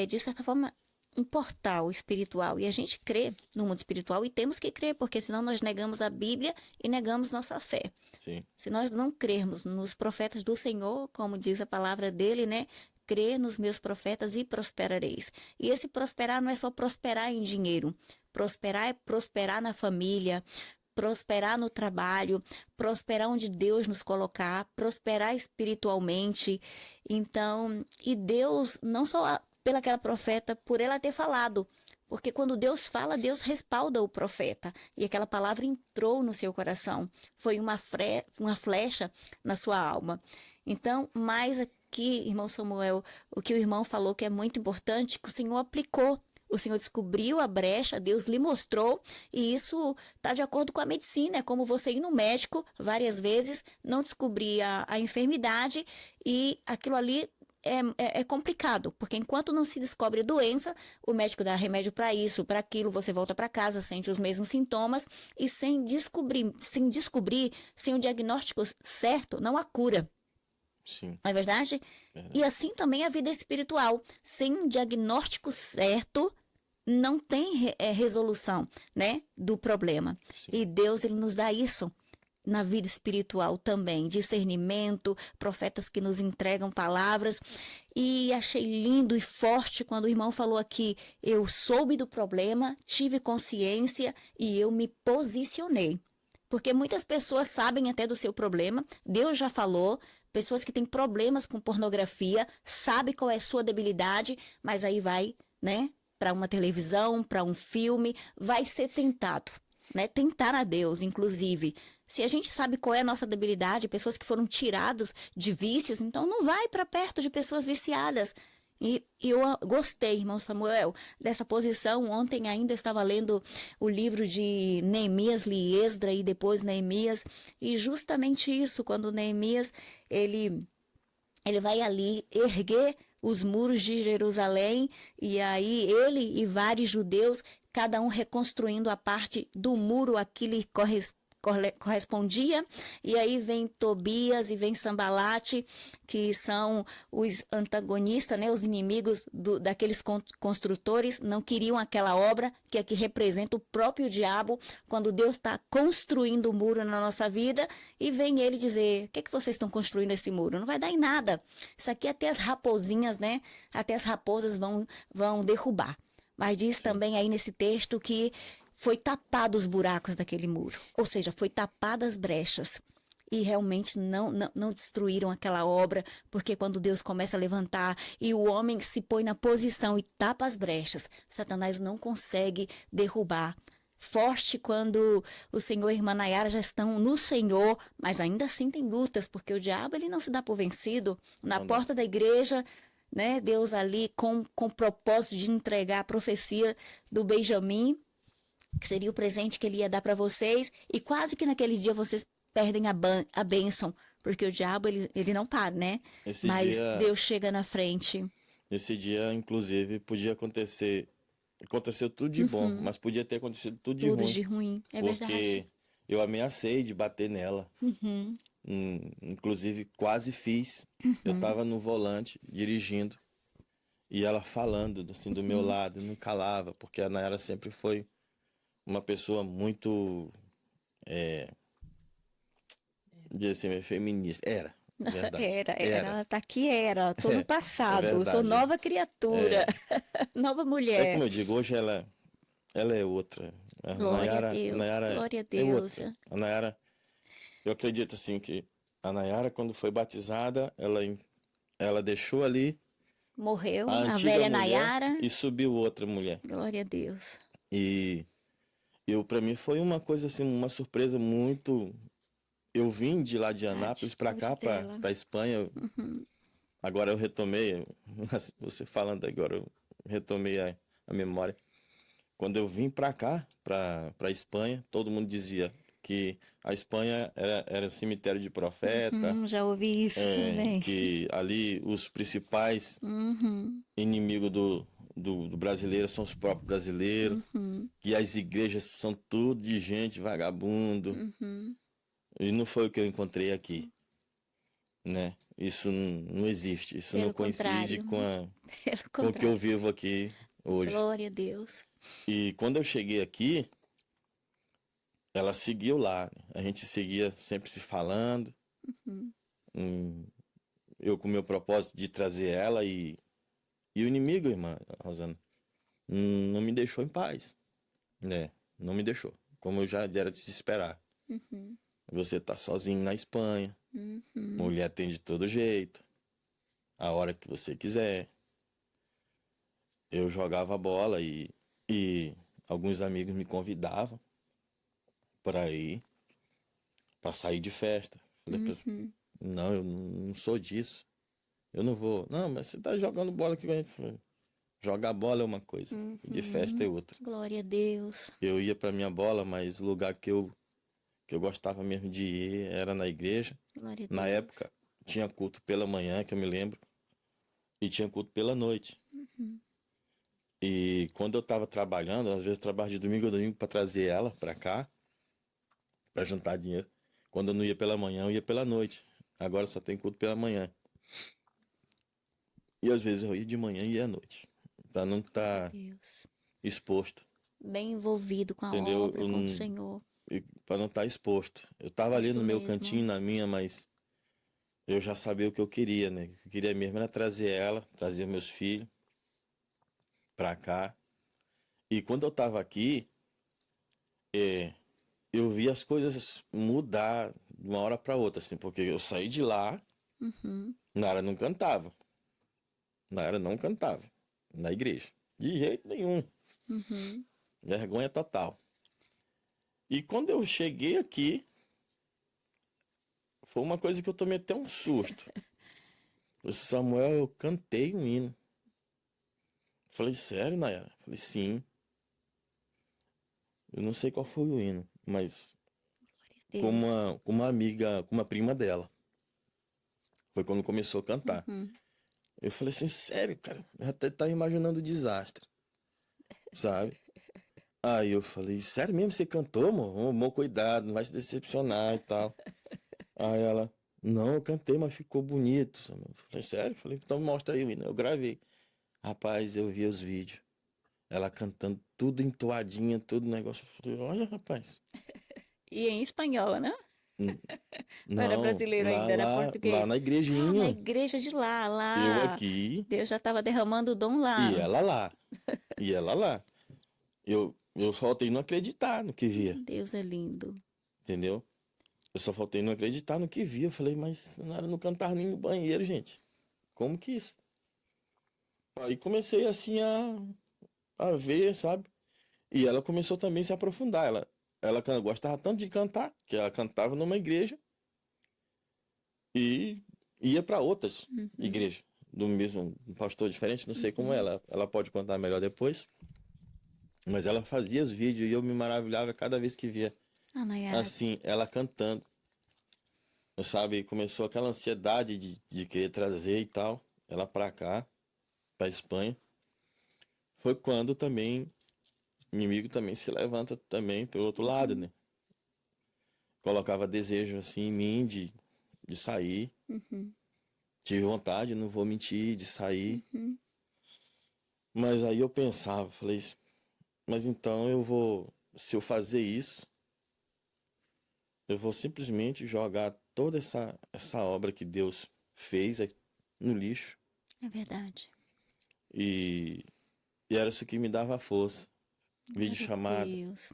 de certa forma, um portal espiritual. E a gente crê no mundo espiritual e temos que crer, porque senão nós negamos a Bíblia e negamos nossa fé. Sim. Se nós não crermos nos profetas do Senhor, como diz a palavra dele, né? Crê nos meus profetas e prosperareis. E esse prosperar não é só prosperar em dinheiro. Prosperar é prosperar na família, prosperar no trabalho, prosperar onde Deus nos colocar, prosperar espiritualmente. Então, e Deus, não só pelaquela profeta, por ela ter falado, porque quando Deus fala, Deus respalda o profeta. E aquela palavra entrou no seu coração. Foi uma flecha na sua alma. Então, mais aqui, irmão Samuel, o que o irmão falou que é muito importante, que o Senhor aplicou. O Senhor descobriu a brecha, Deus lhe mostrou, e isso está de acordo com a medicina. É como você ir no médico várias vezes, não descobrir a enfermidade, e aquilo ali é complicado, porque enquanto não se descobre a doença, o médico dá remédio para isso, para aquilo, você volta para casa, sente os mesmos sintomas, e sem descobrir, sem o diagnóstico certo, não há cura. Sim. Não é verdade? E assim também a vida espiritual. Sem um diagnóstico certo, não tem resolução, né, do problema. Sim. E Deus, ele nos dá isso na vida espiritual também. Discernimento, profetas que nos entregam palavras. E achei lindo e forte quando o irmão falou aqui, eu soube do problema, tive consciência e eu me posicionei. Porque muitas pessoas sabem até do seu problema, Deus já falou, pessoas que têm problemas com pornografia, sabem qual é a sua debilidade, mas aí vai, né, para uma televisão, para um filme, vai ser tentado, né, tentar a Deus, inclusive. Se a gente sabe qual é a nossa debilidade, pessoas que foram tiradas de vícios, então não vai para perto de pessoas viciadas. E eu gostei, irmão Samuel, dessa posição. Ontem ainda estava lendo o livro de Neemias, li Esdra e depois Neemias. E justamente isso, quando Neemias, ele vai ali erguer os muros de Jerusalém. E aí ele e vários judeus cada um reconstruindo a parte do muro a que lhe correspondia, e aí vem Tobias e vem Sambalate, que são os antagonistas, né, os inimigos daqueles construtores, não queriam aquela obra, que aqui representa o próprio diabo, quando Deus está construindo o muro na nossa vida, e vem ele dizer, o que vocês estão construindo esse muro? Não vai dar em nada, isso aqui até as raposinhas, né, até as raposas vão derrubar. Mas diz também aí nesse texto que foi tapado os buracos daquele muro, ou seja, foi tapadas as brechas. E realmente não destruíram aquela obra, porque quando Deus começa a levantar e o homem se põe na posição e tapa as brechas, Satanás não consegue derrubar. Forte quando o Senhor e a irmã Nayara já estão no Senhor, mas ainda assim tem lutas, porque o diabo ele não se dá por vencido. Na porta da igreja, né, Deus ali com o propósito de entregar a profecia do Benjamim, que seria o presente que ele ia dar para vocês, e quase que naquele dia vocês perdem a bênção, porque o diabo ele não para, né? Mas Deus chega na frente. Esse dia, inclusive, podia acontecer, aconteceu tudo de bom, mas podia ter acontecido tudo de ruim. Tudo de ruim, é porque verdade. eu ameacei de bater nela. Inclusive, quase fiz. Eu estava no volante, dirigindo, e ela falando assim do meu lado, não calava, porque a Nayara sempre foi uma pessoa muito, dizer assim, feminista. Era, verdade. Ela tá aqui, tô no É passado, sou verdade. nova criatura, nova É como mulher. eu digo, hoje ela é outra. Glória a Deus, A Nayara glória a é Deus. outra. A Nayara, eu acredito assim que a Nayara, quando foi batizada, ela deixou ali Morreu a a antiga velha mulher Nayara. e subiu outra mulher. Glória a Deus. E para mim foi uma coisa assim, uma surpresa muito. Eu vim de lá de A Anápolis para atitude cá, dela. para Espanha. Agora eu retomei, você falando agora, eu retomei a memória. Quando eu vim para cá, para Espanha, todo mundo dizia que a Espanha era cemitério de profeta, Já ouvi isso também. que ali os principais inimigos do brasileiro são os próprios brasileiros, que as igrejas são tudo de gente vagabundo. E não foi o que eu encontrei aqui, né? Isso não existe, isso não Pelo coincide contrário. Pelo com o que eu contrário. vivo aqui hoje. Glória a Deus. E quando eu cheguei aqui, ela seguiu lá, né? A gente seguia sempre se falando. Eu com o meu propósito de trazer ela e o inimigo, irmã Rosana, não me deixou em paz, né? Não me deixou, como eu já era de se esperar. Você tá sozinho na Espanha, mulher tem de todo jeito, a hora que você quiser. Eu jogava bola e alguns amigos me convidavam para ir, para sair de festa. Falei, não, eu não sou disso. Eu não vou. Não, mas você tá jogando bola aqui com a gente. Falei, jogar bola é uma coisa, de festa é outra. Glória a Deus. Eu ia pra minha bola, mas o lugar que eu gostava mesmo de ir era na igreja. Glória a Na Deus. época, tinha culto pela manhã, que eu me lembro, e tinha culto pela noite. E quando eu tava trabalhando, às vezes eu trabalhava de domingo a domingo pra trazer ela pra cá, pra juntar dinheiro. Quando eu não ia pela manhã, eu ia pela noite. Agora só tem culto pela manhã. E às vezes eu ia de manhã e ia à noite, pra não estar Deus. exposto, Bem envolvido com a entendeu? obra, com o Senhor. Para não estar exposto. Eu tava ali Isso no meu mesmo. cantinho, na minha, mas eu já sabia o que eu queria, né? O que eu queria mesmo era trazer ela, trazer meus filhos pra cá. E quando eu tava aqui, eu vi as coisas mudar de uma hora pra outra, assim, porque eu saí de lá, Nara não cantava. Nara não cantava na igreja. De jeito nenhum. Vergonha total. E quando eu cheguei aqui, foi uma coisa que eu tomei até um susto. Eu disse, Samuel, eu cantei um hino. Falei, sério, Nayara? Falei, sim. Eu não sei qual foi o hino, mas com Deus. uma amiga, com uma prima dela. Foi quando começou a cantar. Eu falei assim, sério, cara? Eu até tava imaginando o desastre, sabe? Aí eu falei, sério mesmo, você cantou, amor? Amor, cuidado, não vai se decepcionar e tal. Aí ela, não, eu cantei, mas ficou bonito. Eu falei, sério? Eu falei, então mostra aí, menina. Eu gravei. Rapaz, eu vi os vídeos. Ela cantando tudo entoadinha, todo negócio. Eu falei, olha, rapaz. E em espanhol, né? N- Não era Não, brasileiro lá, ainda, era lá, lá português. na Ah, na igrejinha. igreja de lá, Eu lá. aqui Deus já estava derramando o dom e lá. ela lá. E ela lá. Eu só faltei não acreditar no que via, Deus é lindo. entendeu? Eu só faltei não acreditar no que via. Eu falei, mas não era no cantar nem no banheiro, gente. Como que isso? Aí comecei assim a ver, sabe? E ela começou também a se aprofundar. Ela gostava tanto de cantar, que ela cantava numa igreja e ia para outras Uhum, igrejas. Do mesmo um pastor diferente, não sei como uhum. ela pode contar melhor depois. Mas ela fazia os vídeos e eu me maravilhava cada vez que via Ah, Nayara. assim, ela cantando. Sabe, começou aquela ansiedade de querer trazer e tal, ela pra cá, pra Espanha. Foi quando também o inimigo também se levanta também pelo outro lado, Uhum, né? Colocava desejo assim em mim de sair. uhum, Tive vontade, não vou mentir, de sair. uhum. Mas aí eu pensava, falei, mas então eu vou, se eu fazer isso, eu vou simplesmente jogar toda essa obra que Deus fez no lixo. É verdade. E, e era isso que me dava força. Vídeo Glória a chamada. Deus.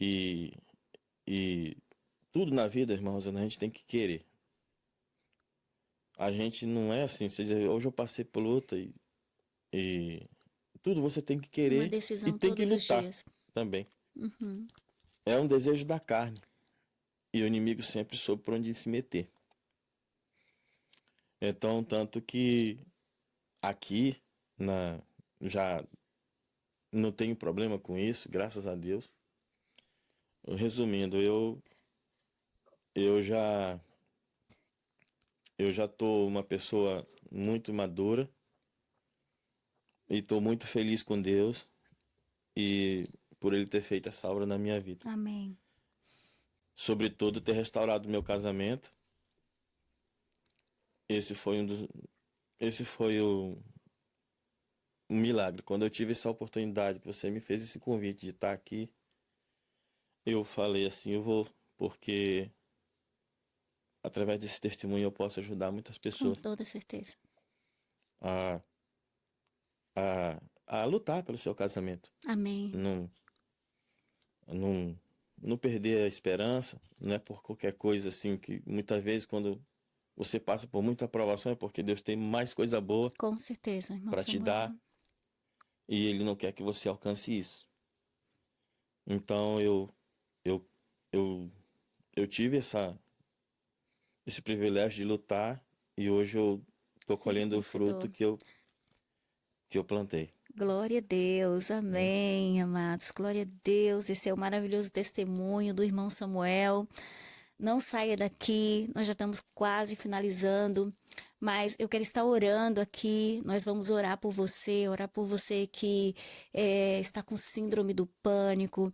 E, e tudo na vida, irmãos, a gente tem que querer. A gente não é assim, você diz, hoje eu passei por luta e tudo você tem que Uma querer e decisão tem que todos os lutar dias. também. Uhum. É um desejo da carne e o inimigo sempre soube por onde se meter. Então, tanto que aqui na já não tenho problema com isso, graças a Deus. Resumindo, eu já eu já tô uma pessoa muito madura e tô muito feliz com Deus e por ele ter feito essa obra na minha vida. Amém. Sobretudo ter restaurado meu casamento. Esse foi um dos esse foi um milagre. Quando eu tive essa oportunidade que você me fez esse convite de estar aqui, eu falei assim, eu vou, porque através desse testemunho eu posso ajudar muitas Com pessoas toda certeza. a, a lutar pelo seu casamento. Amém. Não, não, não perder a esperança, não é por qualquer coisa assim que muitas vezes quando você passa por muita aprovação é porque Deus tem mais coisa boa Com certeza, irmão para te Samuel. dar e Ele não quer que você alcance isso. Então eu, eu, eu tive esse privilégio de lutar e hoje eu tô Ser colhendo o fruto vencedor. que eu plantei. Glória a Deus, Né? amém, amados. Glória a Deus. Esse é o maravilhoso testemunho do irmão Samuel. Não saia daqui, nós já estamos quase finalizando, mas eu quero estar orando aqui. Nós vamos orar por você que está com síndrome do pânico,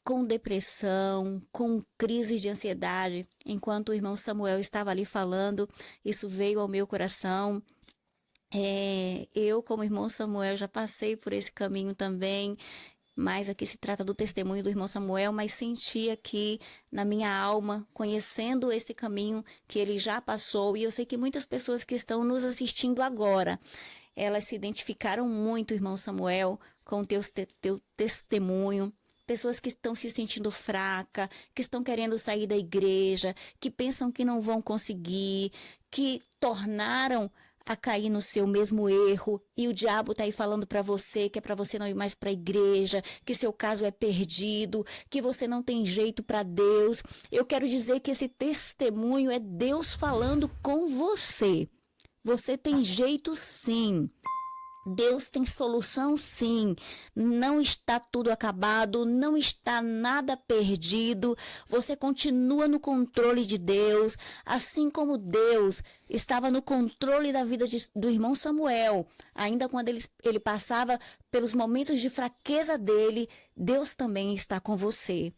com depressão, com crise de ansiedade. Enquanto o irmão Samuel estava ali falando, isso veio ao meu coração. Eu, como irmão Samuel, já passei por esse caminho também, mas aqui se trata do testemunho do irmão Samuel, mas senti aqui na minha alma, conhecendo esse caminho que ele já passou, e eu sei que muitas pessoas que estão nos assistindo agora, elas se identificaram muito, irmão Samuel, com o teu testemunho. Pessoas que estão se sentindo fraca, que estão querendo sair da igreja, que pensam que não vão conseguir, que tornaram a cair no seu mesmo erro e o diabo está aí falando para você que é para você não ir mais para a igreja, que seu caso é perdido, que você não tem jeito para Deus. Eu quero dizer que esse testemunho é Deus falando com você. Você tem jeito sim. Deus tem solução, sim. Não está tudo acabado, não está nada perdido. Você continua no controle de Deus, assim como Deus estava no controle da vida do irmão Samuel. Ainda quando ele passava pelos momentos de fraqueza dele, Deus também está com você.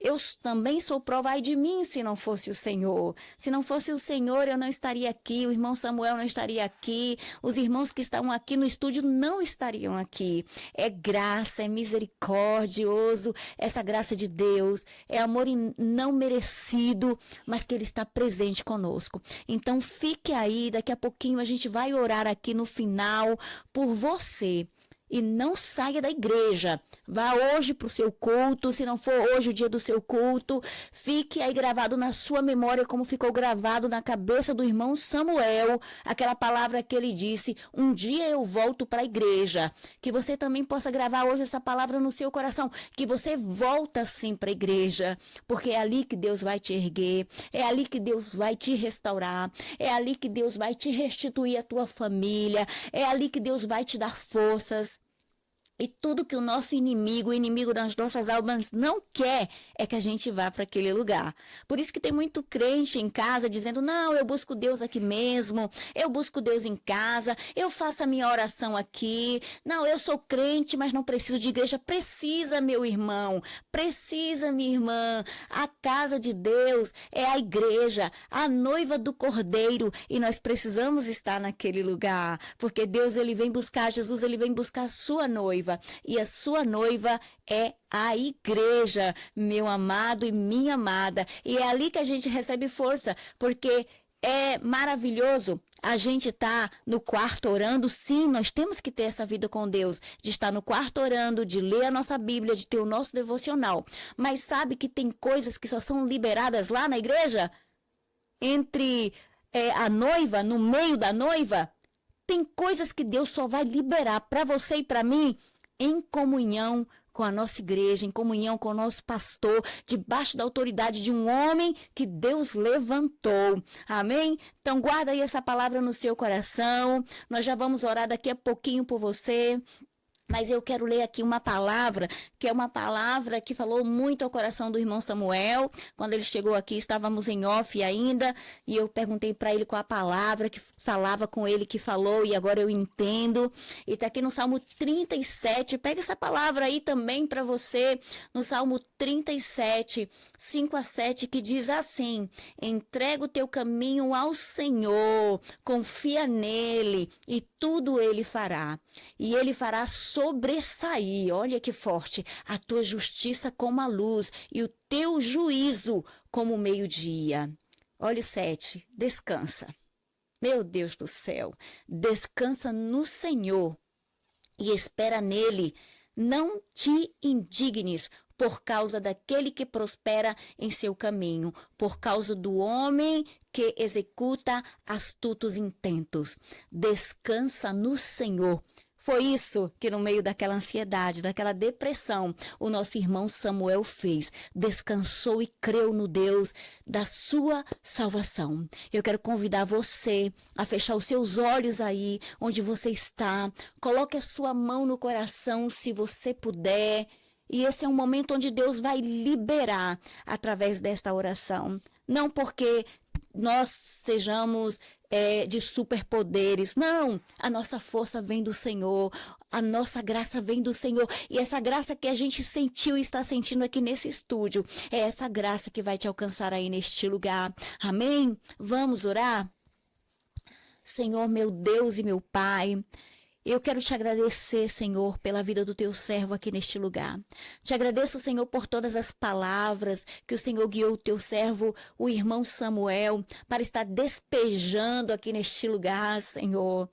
Eu também sou prova, ai de mim se não fosse o Senhor. Se não fosse o Senhor, eu não estaria aqui, o irmão Samuel não estaria aqui, os irmãos que estão aqui no estúdio não estariam aqui. É graça, é misericordioso, essa graça de Deus, é amor não merecido, mas que Ele está presente conosco. Então fique aí, daqui a pouquinho a gente vai orar aqui no final por você. E não saia da igreja. Vá hoje para o seu culto. Se não for hoje o dia do seu culto, fique aí gravado na sua memória, como ficou gravado na cabeça do irmão Samuel, aquela palavra que ele disse: um dia eu volto para a igreja. Que você também possa gravar hoje essa palavra no seu coração, que você volta sim para a igreja, porque é ali que Deus vai te erguer, é ali que Deus vai te restaurar, é ali que Deus vai te restituir a tua família, é ali que Deus vai te dar forças. E tudo que o nosso inimigo, o inimigo das nossas almas, não quer é que a gente vá para aquele lugar. Por isso que tem muito crente em casa dizendo: não, eu busco Deus aqui mesmo, eu busco Deus em casa, eu faço a minha oração aqui. Não, eu sou crente, mas não preciso de igreja. Precisa, meu irmão, precisa, minha irmã. A casa de Deus é a igreja, a noiva do Cordeiro, e nós precisamos estar naquele lugar, porque Deus, ele vem buscar, Jesus, ele vem buscar a sua noiva. E a sua noiva é a igreja, meu amado e minha amada. E é ali que a gente recebe força, porque é maravilhoso a gente estar no quarto orando. Sim, nós temos que ter essa vida com Deus, de estar no quarto orando, de ler a nossa Bíblia, de ter o nosso devocional. Mas sabe que tem coisas que só são liberadas lá na igreja? Entre a noiva, no meio da noiva, tem coisas que Deus só vai liberar para você e para mim em comunhão com a nossa igreja, em comunhão com o nosso pastor, debaixo da autoridade de um homem que Deus levantou. Amém? Então guarda aí essa palavra no seu coração. Nós já vamos orar daqui a pouquinho por você. Mas eu quero ler aqui uma palavra, que é uma palavra que falou muito ao coração do irmão Samuel. Quando ele chegou aqui, estávamos em off ainda, e eu perguntei para ele qual a palavra que falava com ele, que falou, e agora eu entendo. E está aqui no Salmo 37, pega essa palavra aí também para você, no Salmo 37, 5-7, que diz assim: entrega o teu caminho ao Senhor, confia nele, e tudo ele fará. E ele fará sobressair, olha que forte, a tua justiça como a luz e o teu juízo como o meio-dia. Olha o 7, descansa. Meu Deus do céu, descansa no Senhor e espera nele. Não te indignes por causa daquele que prospera em seu caminho, por causa do homem que executa astutos intentos. Descansa no Senhor. Foi isso que no meio daquela ansiedade, daquela depressão, o nosso irmão Samuel fez. Descansou e creu no Deus da sua salvação. Eu quero convidar você a fechar os seus olhos aí, onde você está. Coloque a sua mão no coração, se você puder. E esse é um momento onde Deus vai liberar através desta oração. Não porque nós sejamos de superpoderes. Não, a nossa força vem do Senhor, a nossa graça vem do Senhor. E essa graça que a gente sentiu e está sentindo aqui nesse estúdio, é essa graça que vai te alcançar aí neste lugar. Amém? Vamos orar? Senhor, meu Deus e meu Pai, eu quero te agradecer, Senhor, pela vida do teu servo aqui neste lugar. Te agradeço, Senhor, por todas as palavras que o Senhor guiou o teu servo, o irmão Samuel, para estar despejando aqui neste lugar, Senhor.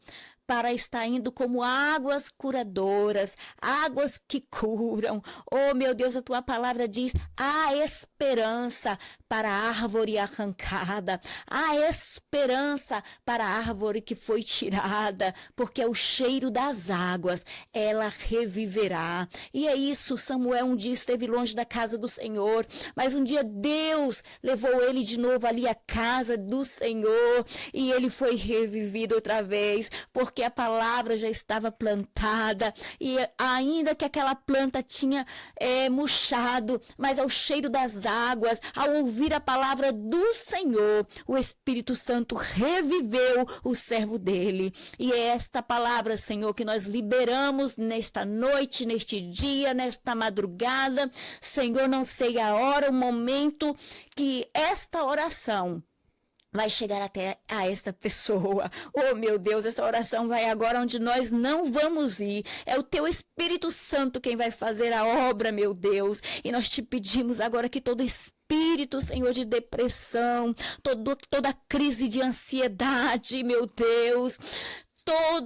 Para estar indo como águas curadoras, águas que curam. Oh, meu Deus, a tua palavra diz: há esperança para a árvore arrancada, há esperança para a árvore que foi tirada, porque é o cheiro das águas, ela reviverá. E é isso, Samuel um dia esteve longe da casa do Senhor, mas um dia Deus levou ele de novo ali à casa do Senhor, e ele foi revivido outra vez, porque porque a palavra já estava plantada, e ainda que aquela planta tinha murchado, mas ao cheiro das águas, ao ouvir a palavra do Senhor, o Espírito Santo reviveu o servo dele. E é esta palavra, Senhor, que nós liberamos nesta noite, neste dia, nesta madrugada. Senhor, não sei a hora, o momento que esta oração vai chegar até a esta pessoa. Oh, meu Deus, essa oração vai agora onde nós não vamos ir. É o teu Espírito Santo quem vai fazer a obra, meu Deus. E nós te pedimos agora que todo espírito, Senhor, de depressão, toda crise de ansiedade, meu Deus,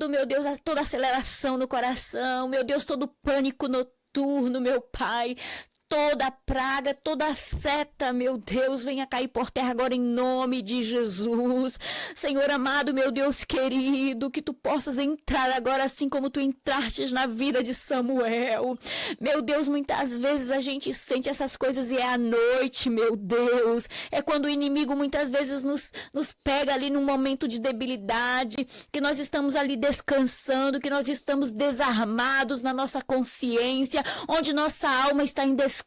meu Deus, toda aceleração no coração, meu Deus, todo pânico noturno, meu Pai, toda praga, toda seta, meu Deus, venha cair por terra agora em nome de Jesus. Senhor amado, meu Deus querido, que tu possas entrar agora assim como tu entrastes na vida de Samuel. Meu Deus, muitas vezes a gente sente essas coisas e é à noite, meu Deus. É quando o inimigo muitas vezes nos pega ali num momento de debilidade, que nós estamos ali descansando, que nós estamos desarmados na nossa consciência, onde nossa alma está em descanso,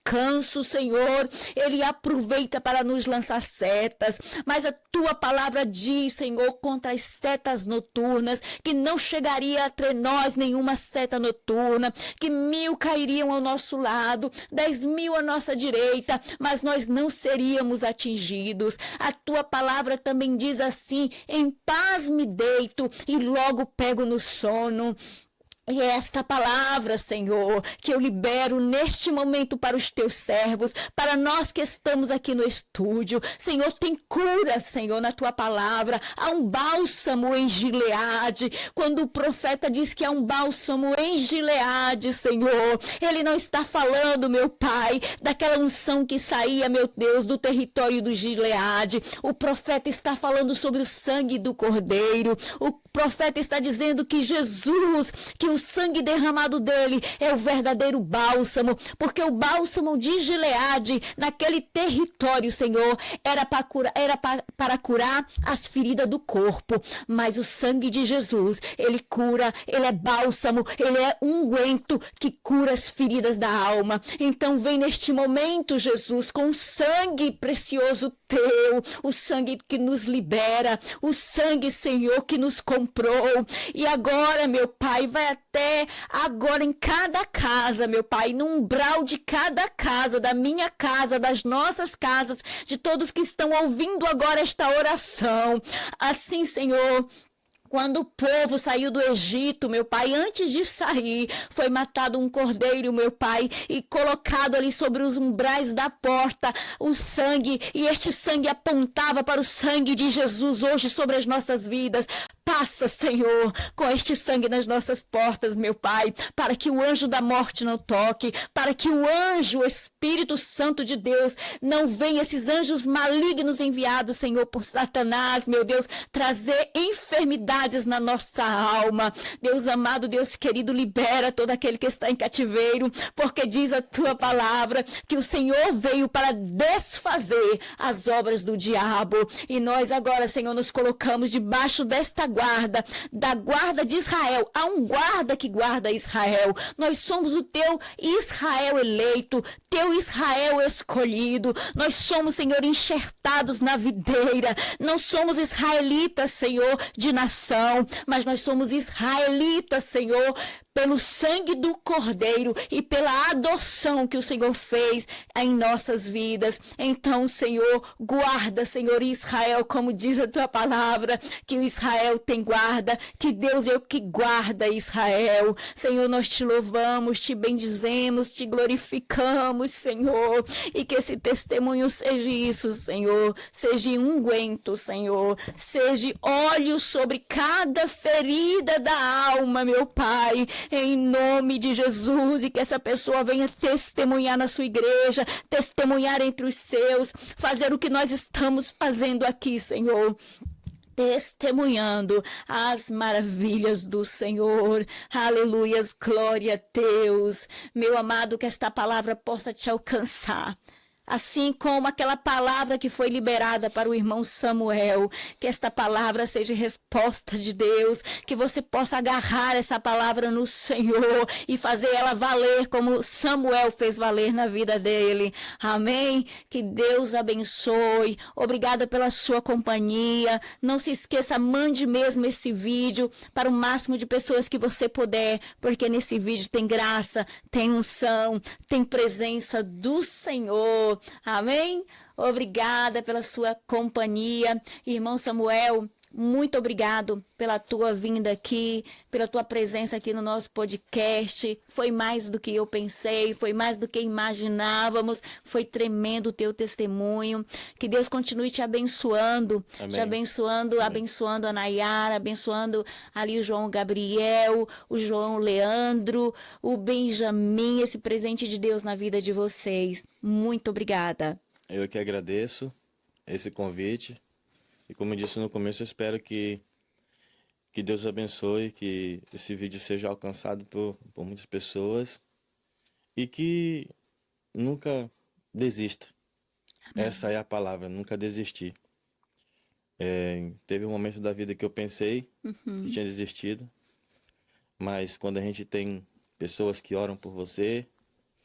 Senhor. Ele aproveita para nos lançar setas, mas a tua palavra diz, Senhor, contra as setas noturnas, que não chegaria entre nós nenhuma seta noturna, que 1000 cairiam ao nosso lado, 10.000 à nossa direita, mas nós não seríamos atingidos. A tua palavra também diz assim: em paz me deito e logo pego no sono. E é esta palavra, Senhor, que eu libero neste momento para os teus servos, para nós que estamos aqui no estúdio. Senhor, tem cura, Senhor, na tua palavra. Há um bálsamo em Gileade. Quando o profeta diz que há um bálsamo em Gileade, Senhor, ele não está falando, meu Pai, daquela unção que saía, meu Deus, do território do Gileade. O profeta está falando sobre o sangue do Cordeiro. O profeta está dizendo que Jesus, que o sangue derramado dele é o verdadeiro bálsamo, porque o bálsamo de Gileade, naquele território, Senhor, era para curar as feridas do corpo, mas o sangue de Jesus, ele cura, ele é bálsamo, ele é unguento que cura as feridas da alma. Então vem neste momento, Jesus, com o sangue precioso teu, o sangue que nos libera, o sangue, Senhor, que nos comprou. E agora, meu Pai, vai até agora em cada casa, meu Pai, no umbral de cada casa, da minha casa, das nossas casas, de todos que estão ouvindo agora esta oração. Assim, Senhor, quando o povo saiu do Egito, meu Pai, antes de sair, foi matado um cordeiro, meu Pai, e colocado ali sobre os umbrais da porta o sangue, e este sangue apontava para o sangue de Jesus hoje sobre as nossas vidas. Passa, Senhor, com este sangue nas nossas portas, meu Pai, para que o anjo da morte não toque, para que o anjo, o Espírito Santo de Deus, não venha, esses anjos malignos enviados, Senhor, por Satanás, meu Deus, trazer enfermidades na nossa alma. Deus amado, Deus querido, libera todo aquele que está em cativeiro, porque diz a tua palavra que o Senhor veio para desfazer as obras do diabo. E nós agora, Senhor, nos colocamos debaixo desta guarda, da guarda de Israel. Há um guarda que guarda Israel. Nós somos o teu Israel eleito, teu Israel escolhido. Nós somos, Senhor, enxertados na videira. Não somos israelitas, Senhor, de nação, mas nós somos israelitas, Senhor, pelo sangue do Cordeiro e pela adoção que o Senhor fez em nossas vidas. Então, Senhor, guarda, Senhor, Israel, como diz a tua palavra, que o Israel tem guarda, que Deus é o que guarda Israel. Senhor, nós te louvamos, te bendizemos, te glorificamos, Senhor, e que esse testemunho seja isso, Senhor, seja unguento, Senhor, seja óleo sobre cada ferida da alma, meu Pai, em nome de Jesus, e que essa pessoa venha testemunhar na sua igreja, testemunhar entre os seus, fazer o que nós estamos fazendo aqui, Senhor, testemunhando as maravilhas do Senhor. Aleluias, glória a Deus. Meu amado, que esta palavra possa te alcançar. Assim como aquela palavra que foi liberada para o irmão Samuel, que esta palavra seja resposta de Deus, que você possa agarrar essa palavra no Senhor e fazer ela valer como Samuel fez valer na vida dele. Amém? Que Deus abençoe. Obrigada pela sua companhia. Não se esqueça, mande mesmo esse vídeo para o máximo de pessoas que você puder, porque nesse vídeo tem graça, tem unção, tem presença do Senhor. Amém? Obrigada pela sua companhia. Irmão Samuel, muito obrigado pela tua vinda aqui, pela tua presença aqui no nosso podcast. Foi mais do que eu pensei, foi mais do que imaginávamos. Foi tremendo o teu testemunho. Que Deus continue te abençoando. Amém. Te abençoando, Amém. abençoando a Nayara, abençoando ali o João Gabriel, o João Leandro, o Benjamin, esse presente de Deus na vida de vocês. Muito obrigada. Eu que agradeço esse convite. E como eu disse no começo, eu espero que Deus abençoe, que esse vídeo seja alcançado por muitas pessoas e que nunca desista. Amém. Essa é a palavra, nunca desistir. Teve um momento da vida que eu pensei que tinha desistido, mas quando a gente tem pessoas que oram por você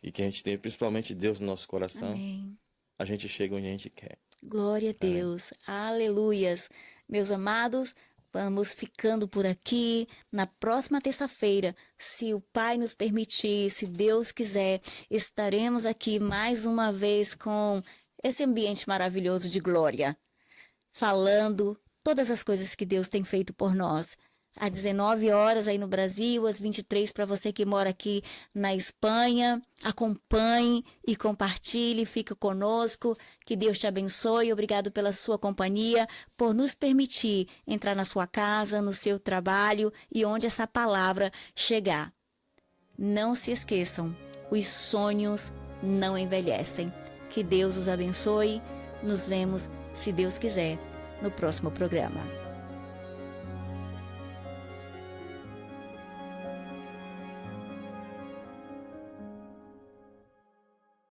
e que a gente tem principalmente Deus no nosso coração, Amém. A gente chega onde a gente quer. Glória a Deus. Aleluias. Meus amados, vamos ficando por aqui. Na próxima terça-feira, se o Pai nos permitir, se Deus quiser, estaremos aqui mais uma vez com esse ambiente maravilhoso de glória, falando todas as coisas que Deus tem feito por nós. Às 19 horas aí no Brasil, às 23 para você que mora aqui na Espanha. Acompanhe e compartilhe, fique conosco. Que Deus te abençoe. Obrigado pela sua companhia, por nos permitir entrar na sua casa, no seu trabalho e onde essa palavra chegar. Não se esqueçam, os sonhos não envelhecem. Que Deus os abençoe. Nos vemos, se Deus quiser, no próximo programa.